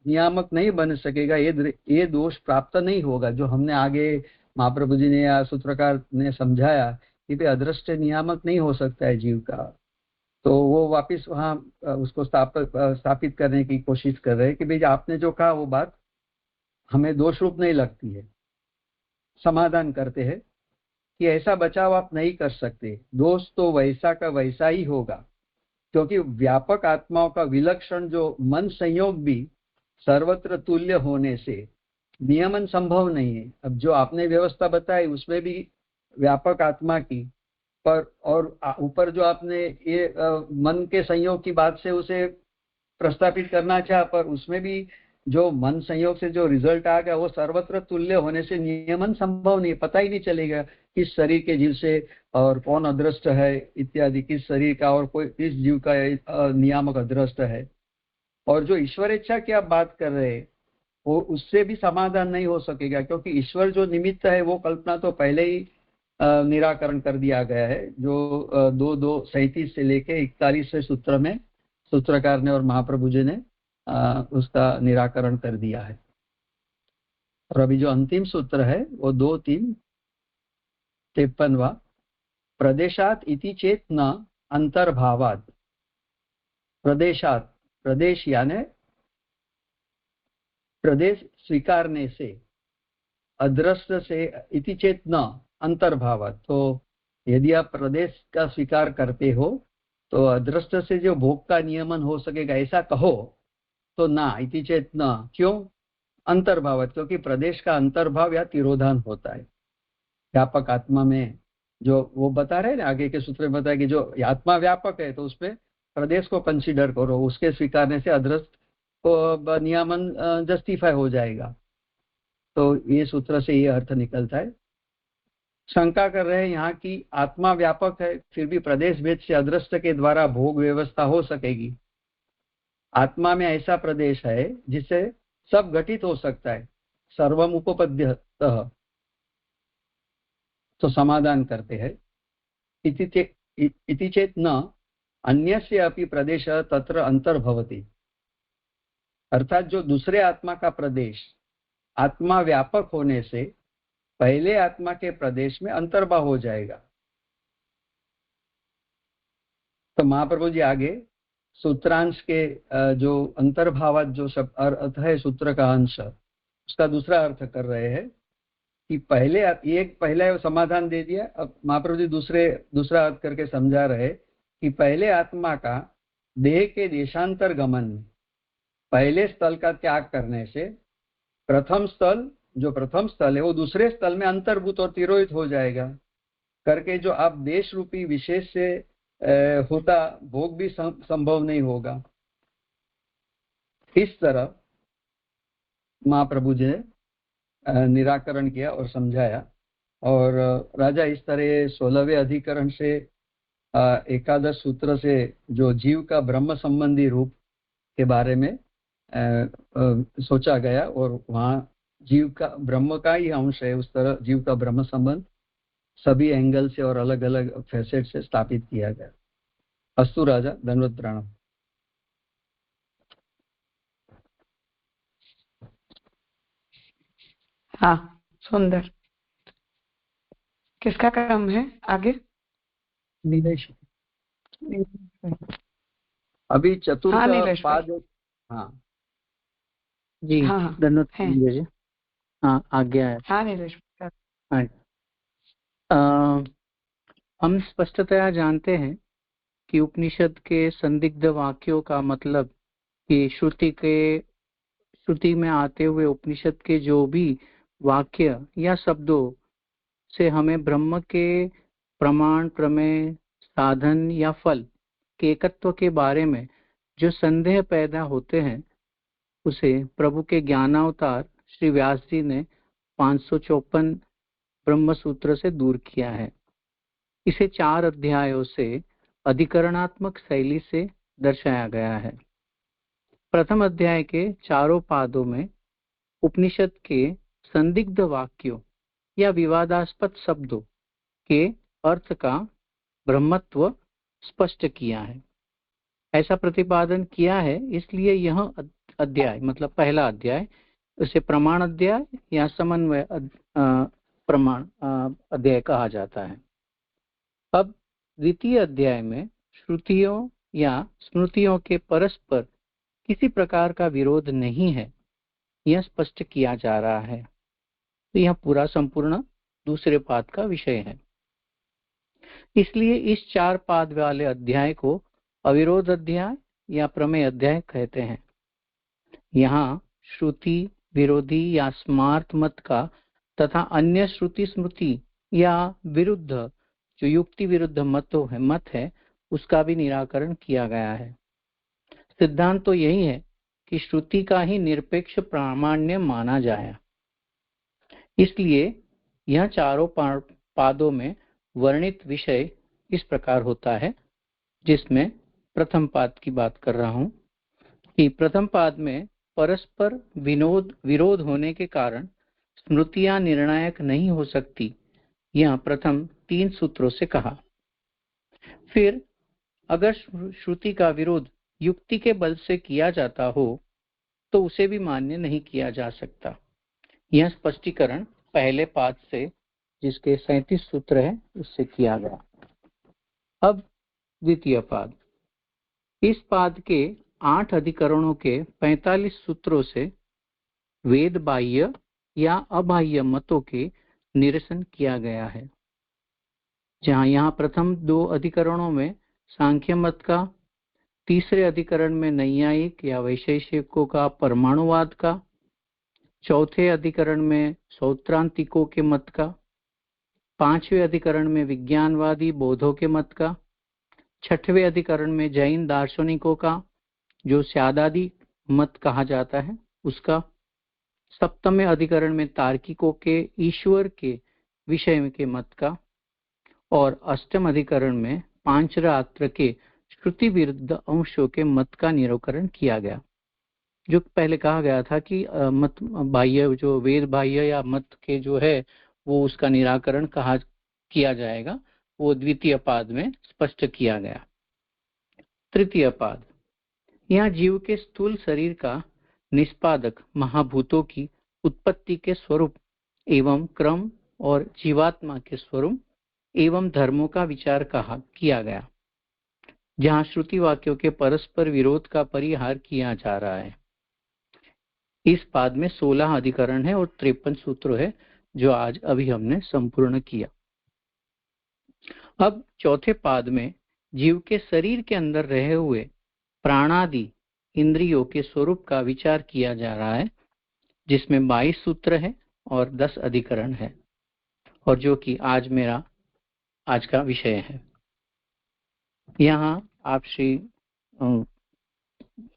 Speaker 4: नियामक नहीं बन सकेगा। ये दोष प्राप्त नहीं होगा, जो हमने आगे महाप्रभु जी ने या सूत्रकार ने समझाया कि भाई अदृष्ट नियामक नहीं हो सकता है जीव का। तो वो वापिस वहां उसको स्थापित करने की कोशिश कर रहे हैं कि भाई आपने जो कहा वो बात हमें दोष रूप नहीं लगती है। समाधान करते हैं कि ऐसा बचाव आप नहीं कर सकते, दोष तो वैसा का वैसा ही होगा, क्योंकि व्यापक आत्माओं का विलक्षण जो मन संयोग भी सर्वत्र तुल्य होने से नियमन संभव नहीं है। अब जो आपने व्यवस्था बताई उसमें भी व्यापक आत्मा की पर, और ऊपर जो आपने ये मन के संयोग की बात से उसे प्रस्तापित करना चाहा, पर उसमें भी जो मन संयोग से जो रिजल्ट आ गया वो सर्वत्र तुल्य होने से नियमन संभव नहीं, पता ही नहीं चलेगा किस शरीर के जीव से और कौन अदृष्ट है इत्यादि, किस शरीर का और कोई किस जीव का नियामक अदृष्ट है। और जो ईश्वर इच्छा की आप बात कर रहे हैं वो उससे भी समाधान नहीं हो सकेगा, क्योंकि ईश्वर जो निमित्त है वो कल्पना तो पहले ही निराकरण कर दिया गया है, जो 2:37 से लेके 41 सूत्र में सूत्रकार ने और महाप्रभु जी ने उसका निराकरण कर दिया है। और अभी जो अंतिम सूत्र है वो 2:53 प्रदेशात इति चेत न अंतर्भावाद। प्रदेशात, प्रदेश यानी प्रदेश स्वीकारने से, अदृष्ट से, इति चेत न अंतर्भावाद। तो यदि आप प्रदेश का स्वीकार करते हो तो अदृष्ट से जो भोग का नियमन हो सकेगा ऐसा कहो तो ना, इति चेत न, क्यों? अंतर्भावात, क्योंकि प्रदेश का अंतर्भाव या तिरोधान होता है। व्यापक आत्मा में जो वो बता रहे हैं ना, आगे के सूत्र में बताया कि जो आत्मा व्यापक है तो उसमें प्रदेश को कंसीडर करो, उसके स्वीकारने से अदृष्ट को नियमन जस्टिफाई हो जाएगा। तो ये सूत्र से ये अर्थ निकलता है। शंका कर रहे हैं यहाँ की आत्मा व्यापक है फिर भी प्रदेश भेद से अदृष्ट के द्वारा भोग व्यवस्था हो सकेगी। आत्मा में ऐसा प्रदेश है जिससे सब घटित हो सकता है, सर्वम उपपद्यतः, तो समाधान करते हैं। इति चेत न अन्यस्य अपि प्रदेश तत्र अंतर्भवति, अर्थात जो दूसरे आत्मा का प्रदेश आत्मा व्यापक होने से पहले आत्मा के प्रदेश में अंतर्भाव हो जाएगा। तो महाप्रभु जी आगे सूत्रांश के जो अंतर्भावात जो सब अर्थ है सूत्र का अंश, उसका दूसरा अर्थ कर रहे हैं कि पहले एक पहला समाधान दे दिया, अब महाप्रभु जी दूसरा अर्थ करके समझा रहे कि पहले आत्मा का देह के देशांतर गमन में पहले स्थल का त्याग करने से प्रथम स्थल है वो दूसरे स्थल में अंतर्भूत और तिरोहित हो जाएगा करके, जो आप देश रूपी विशेष से होता भोग भी संभव नहीं होगा। इस तरह महाप्रभु जी ने निराकरण किया और समझाया। और राजा इस तरह 16वें अधिकरण से एकादश सूत्र से जो जीव का ब्रह्म संबंधी रूप के बारे में सोचा गया और वहां जीव का ब्रह्म का ही अंश है, उस तरह जीव का ब्रह्म संबंध सभी एंगल से और अलग अलग फैसेट से स्थापित किया गया। अस्तु राजा, धन्यवाद प्रणाम।
Speaker 1: हाँ, सुंदर। किसका क्रम है आगे?
Speaker 4: नीलेश। अभी चतुर्थ पाद। हाँ
Speaker 5: जी,
Speaker 1: हाँ,
Speaker 5: धन्यवाद जी। हाँ, आज्ञा है।
Speaker 1: हाँ नीलेश।
Speaker 5: हम स्पष्टतया जानते हैं कि उपनिषद के संदिग्ध वाक्यों का मतलब कि श्रुति में आते हुए उपनिषद के जो भी वाक्य या शब्दों से हमें ब्रह्म के प्रमाण, प्रमेय, साधन या फल के एकत्व के बारे में जो संदेह पैदा होते हैं, उसे प्रभु के ज्ञानावतार श्री व्यास जी ने 554 ब्रह्म सूत्र से दूर किया है। इसे 4 अध्यायों से अधिकरणात्मक शैली से दर्शाया गया है। प्रथम अध्याय के चारों पादों में उपनिषद के संदिग्ध वाक्यों या विवादास्पद शब्दों के अर्थ का ब्रह्मत्व स्पष्ट किया है। ऐसा प्रतिपादन किया है, इसलिए यह अध्याय मतलब पहला अध्याय उसे प्रमाण अध्याय या समन्वय प्रमाण अध्याय कहा जाता है। अब द्वितीय अध्याय में श्रुतियों या स्मृतियों के परस्पर किसी प्रकार का विरोध नहीं है, यह स्पष्ट किया जा रहा है। तो यह पूरा संपूर्ण दूसरे पाद का विषय है। इसलिए इस 4 पाद वाले अध्याय को अविरोध अध्याय या प्रमेय अध्याय कहते हैं। यहाँ श्रुति विरोधी या स्मार्थ मत का तथा अन्य श्रुति स्मृति या विरुद्ध जो युक्ति विरुद्ध मत है उसका भी निराकरण किया गया है। सिद्धांत तो यही है कि श्रुति का ही निरपेक्ष प्रामाण्य माना जाए। इसलिए यह चारों पादों में वर्णित विषय इस प्रकार होता है, जिसमें प्रथम पाद की बात कर रहा हूं कि प्रथम पाद में परस्पर विरोध होने के कारण स्मृतियां निर्णायक नहीं हो सकती, यह प्रथम 3 सूत्रों से कहा। फिर अगर श्रुति का विरोध युक्ति के बल से किया जाता हो तो उसे भी मान्य नहीं किया जा सकता। यह स्पष्टीकरण पहले पाद से जिसके 37 सूत्र है उससे किया गया। अब द्वितीय पाद। इस पाद के 8 अधिकरणों के 45 सूत्रों से वेद बाह्य या अबाह्य मतों के निरसन किया गया है। जहां यहाँ प्रथम 2 अधिकरणों में सांख्य मत का, तीसरे अधिकरण में नैयायिक या वैशेषिकों का परमाणुवाद का, चौथे अधिकरण में सौत्रांतिकों के मत का, 5वें अधिकरण में विज्ञानवादी बौद्धों के मत का, 6वें अधिकरण में जैन दार्शनिकों का जो स्यादादि मत कहा जाता है उसका, 7वें अधिकरण में तार्किकों के ईश्वर के विषय के मत का, और 8वें अधिकरण में पांचरात्र के श्रुति विरुद्ध अंशों के मत का निराकरण किया गया। जो पहले कहा गया था कि मत बाह्य, जो वेद बाह्य या मत के जो है वो उसका निराकरण किया जाएगा, वो द्वितीय पाद में स्पष्ट किया गया। तृतीय पाद, यहाँ जीव के स्थूल शरीर का निष्पादक महाभूतों की उत्पत्ति के स्वरूप एवं क्रम और जीवात्मा के स्वरूप एवं धर्मों का विचार किया गया, जहाँ श्रुति वाक्यों के परस्पर विरोध का परिहार किया जा रहा है। इस पाद में 16 अधिकरण है और 53 सूत्र है, जो आज अभी हमने संपूर्ण किया। अब चौथे पाद में जीव के शरीर के अंदर रहे हुए प्राणादि इंद्रियों के स्वरूप का विचार किया जा रहा है, जिसमें 22 सूत्र है और 10 अधिकरण है, और जो कि आज का विषय है। यहाँ आप श्री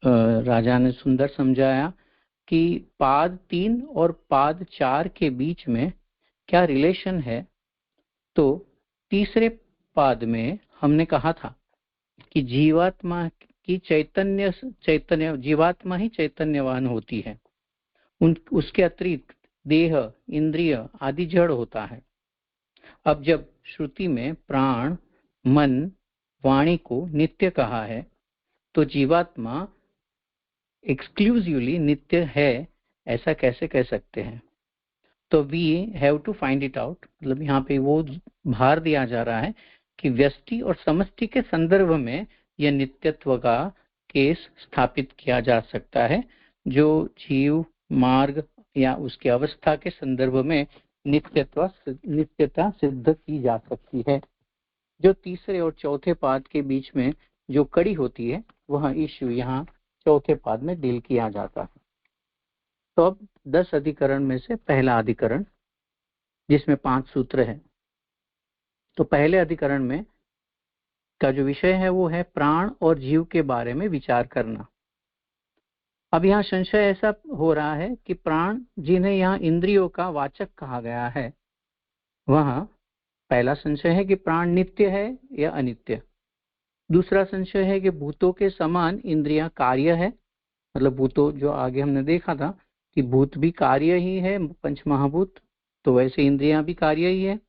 Speaker 5: राजा ने सुंदर समझाया कि पाद 3 और पाद 4 के बीच में क्या रिलेशन है। तो तीसरे पाद में हमने कहा था कि जीवात्मा की जीवात्मा ही चैतन्यवान होती है, उसके अतिरिक्त देह, इंद्रिय आदि जड़ होता है। अब जब श्रुति में प्राण, मन, वाणी को नित्य कहा है, तो जीवात्मा एक्सक्लूसिवली नित्य है, ऐसा कैसे कह सकते हैं? तो we have to find it out. मतलब यहाँ पे वो भार दिया जा रहा है कि व्यष्टि और समष्टि के संदर्भ में यह नित्यत्व का केस स्थापित किया जा सकता है, जो जीव मार्ग या उसकी अवस्था के संदर्भ में नित्यता सिद्ध की जा सकती है। जो तीसरे और चौथे पाद के बीच में जो कड़ी होती है, वह इश्यू यहाँ चौथे पाद में डील किया जाता है। तो अब 10 अधिकरण में से पहला अधिकरण, जिसमें 5 सूत्र है। तो पहले अधिकरण में का जो विषय है वो है प्राण और जीव के बारे में विचार करना। अब यहाँ संशय ऐसा हो रहा है कि प्राण, जिन्हें यहाँ इंद्रियों का वाचक कहा गया है, वहाँ पहला संशय है कि प्राण नित्य है या अनित्य। दूसरा संशय है कि भूतों के समान इंद्रियां कार्य है, मतलब भूतों, जो आगे हमने देखा था कि भूत भी कार्य ही है, पंच महाभूत, तो वैसे इंद्रियां भी कार्य ही है,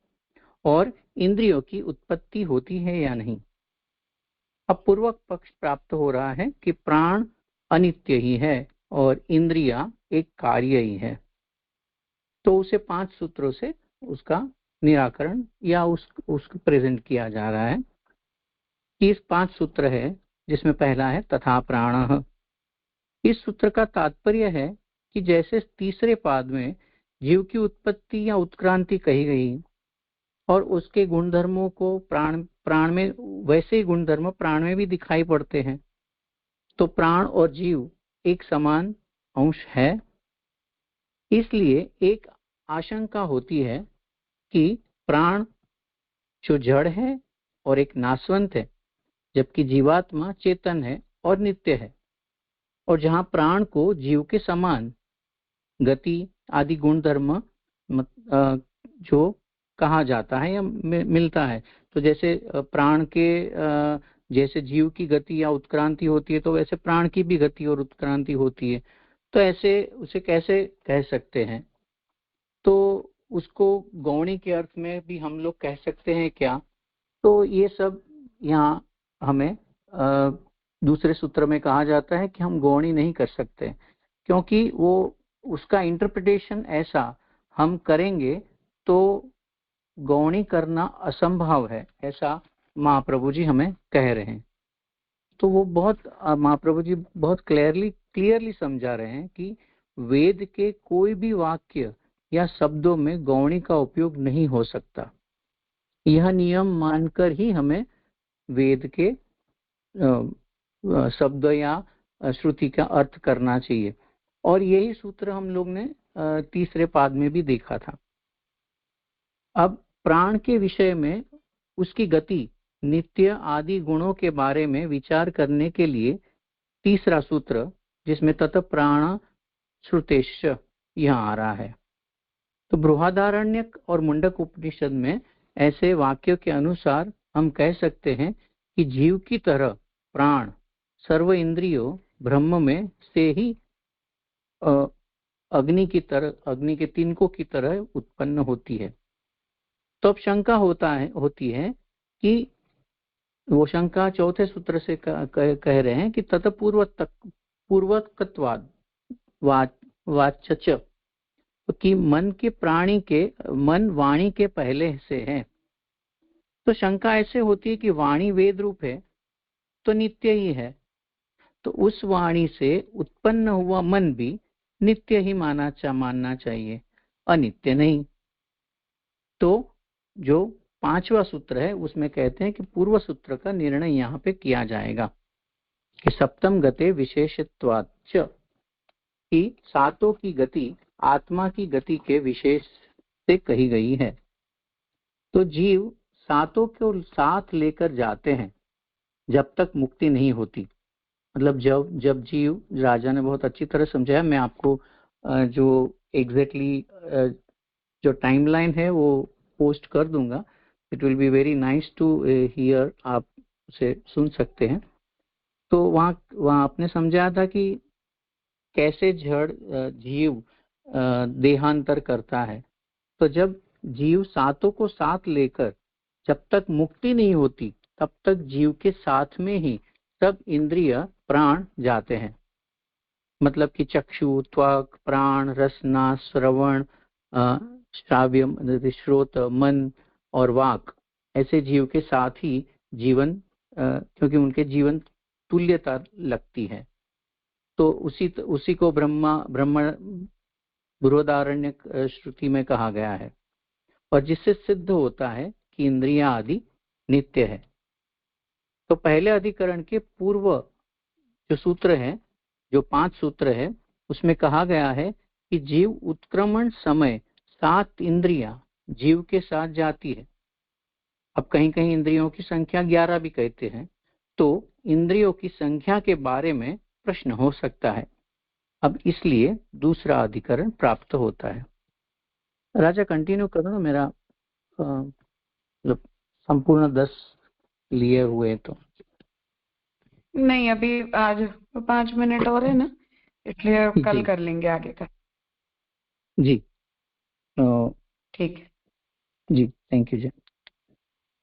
Speaker 5: और इंद्रियों की उत्पत्ति होती है या नहीं। अब पूर्वक पक्ष प्राप्त हो रहा है कि प्राण अनित्य ही है और इंद्रियां एक कार्य ही है। तो उसे 5 सूत्रों से उसका निराकरण या उसको प्रेजेंट किया जा रहा है। इस 5 सूत्र है, जिसमें पहला है तथा प्राणः। इस सूत्र का तात्पर्य है कि जैसे तीसरे पाद में जीव की उत्पत्ति या उत्क्रांति कही गई और उसके गुणधर्मों को प्राण में, वैसे ही गुणधर्म प्राण में भी दिखाई पड़ते हैं। तो प्राण और जीव एक समान अंश है, इसलिए एक आशंका होती है कि प्राण जो जड़ है और एक नाशवंत है, जबकि जीवात्मा चेतन है और नित्य है। और जहां प्राण को जीव के समान गति आदि गुणधर्म जो कहा जाता है या मिलता है, तो जैसे प्राण के जैसे जीव की गति या उत्क्रांति होती है, तो वैसे प्राण की भी गति और उत्क्रांति होती है। तो ऐसे उसे कैसे कह सकते हैं? तो उसको गौणी के अर्थ में भी हम लोग कह सकते हैं क्या? तो ये सब यहाँ हमें दूसरे सूत्र में कहा जाता है कि हम गौणी नहीं कर सकते, क्योंकि वो उसका इंटरप्रिटेशन ऐसा हम करेंगे तो गौणी करना असंभव है, ऐसा महाप्रभु जी हमें कह रहे हैं। तो वो महाप्रभु जी बहुत क्लियरली समझा रहे हैं कि वेद के कोई भी वाक्य या शब्दों में गौणी का उपयोग नहीं हो सकता। यह नियम मानकर ही हमें वेद के शब्द या श्रुति का अर्थ करना चाहिए, और यही सूत्र हम लोग ने तीसरे पाद में भी देखा था। अब प्राण के विषय में उसकी गति, नित्य आदि गुणों के बारे में विचार करने के लिए तीसरा सूत्र, जिसमें तत प्राण श्रुतेश्च यहाँ आ रहा है। तो बृहदारण्यक और मुंडक उपनिषद में ऐसे वाक्यों के अनुसार हम कह सकते हैं कि जीव की तरह प्राण सर्व इंद्रियों ब्रह्म में से ही अग्नि के तिनकों की तरह उत्पन्न होती है। तो अब शंका होती है कि वो शंका चौथे सूत्र से कह रहे हैं कि तत्पूर्वकत्वाद वाच्च, कि मन वाणी के पहले से है। तो शंका ऐसे होती है कि वाणी वेद रूप है तो नित्य ही है, तो उस वाणी से उत्पन्न हुआ मन भी नित्य ही मानना चाहिए, अनित्य नहीं। तो जो पांचवा सूत्र है उसमें कहते हैं कि पूर्व सूत्र का निर्णय यहाँ पे किया जाएगा कि सप्तम गते विशेषत्वाच्च, कि सातों की गति आत्मा की गति के विशेष से कही गई है। तो जीव सातों को साथ लेकर जाते हैं जब तक मुक्ति नहीं होती। मतलब जब जीव, राजा ने बहुत अच्छी तरह समझाया, मैं आपको जो एग्जैक्टली जो टाइमलाइन है वो पोस्ट कर दूंगा। It will be very nice to hear, आप उसे सुन सकते हैं। तो वहाँ आपने समझाया था कि कैसे जीव देहांतर करता है। तो जब जीव सातों को साथ लेकर जब तक मुक्ति नहीं होती तब तक जीव के साथ में ही सब इंद्रिय प्राण जाते हैं। मतलब कि चक्षु, त्वक, प्राण, रसना, श्रवण, श्राव्य, श्रोत, मन और वाक, ऐसे जीव के साथ ही जीवन, क्योंकि उनके जीवन तुल्यता लगती है। तो उसी को ब्रह्म बृहदारण्यक श्रुति में कहा गया है, और जिससे सिद्ध होता है कि इंद्रियां आदि नित्य है। तो पहले अधिकरण के पूर्व जो सूत्र है, जो 5 सूत्र है, उसमें कहा गया है कि जीव उत्क्रमण समय 7 इंद्रियां जीव के साथ जाती है। अब कहीं कहीं इंद्रियों की संख्या 11 भी कहते हैं, तो इंद्रियों की संख्या के बारे में प्रश्न हो सकता है। अब इसलिए दूसरा अधिकरण प्राप्त होता है। राजा कंटिन्यू करो ना, मेरा संपूर्ण 10 लिए हुए तो
Speaker 1: नहीं, अभी आज 5 मिनट और है ना, इसलिए कल कर लेंगे आगे का।
Speaker 5: जी
Speaker 1: ठीक है
Speaker 5: जी, थैंक यू जी।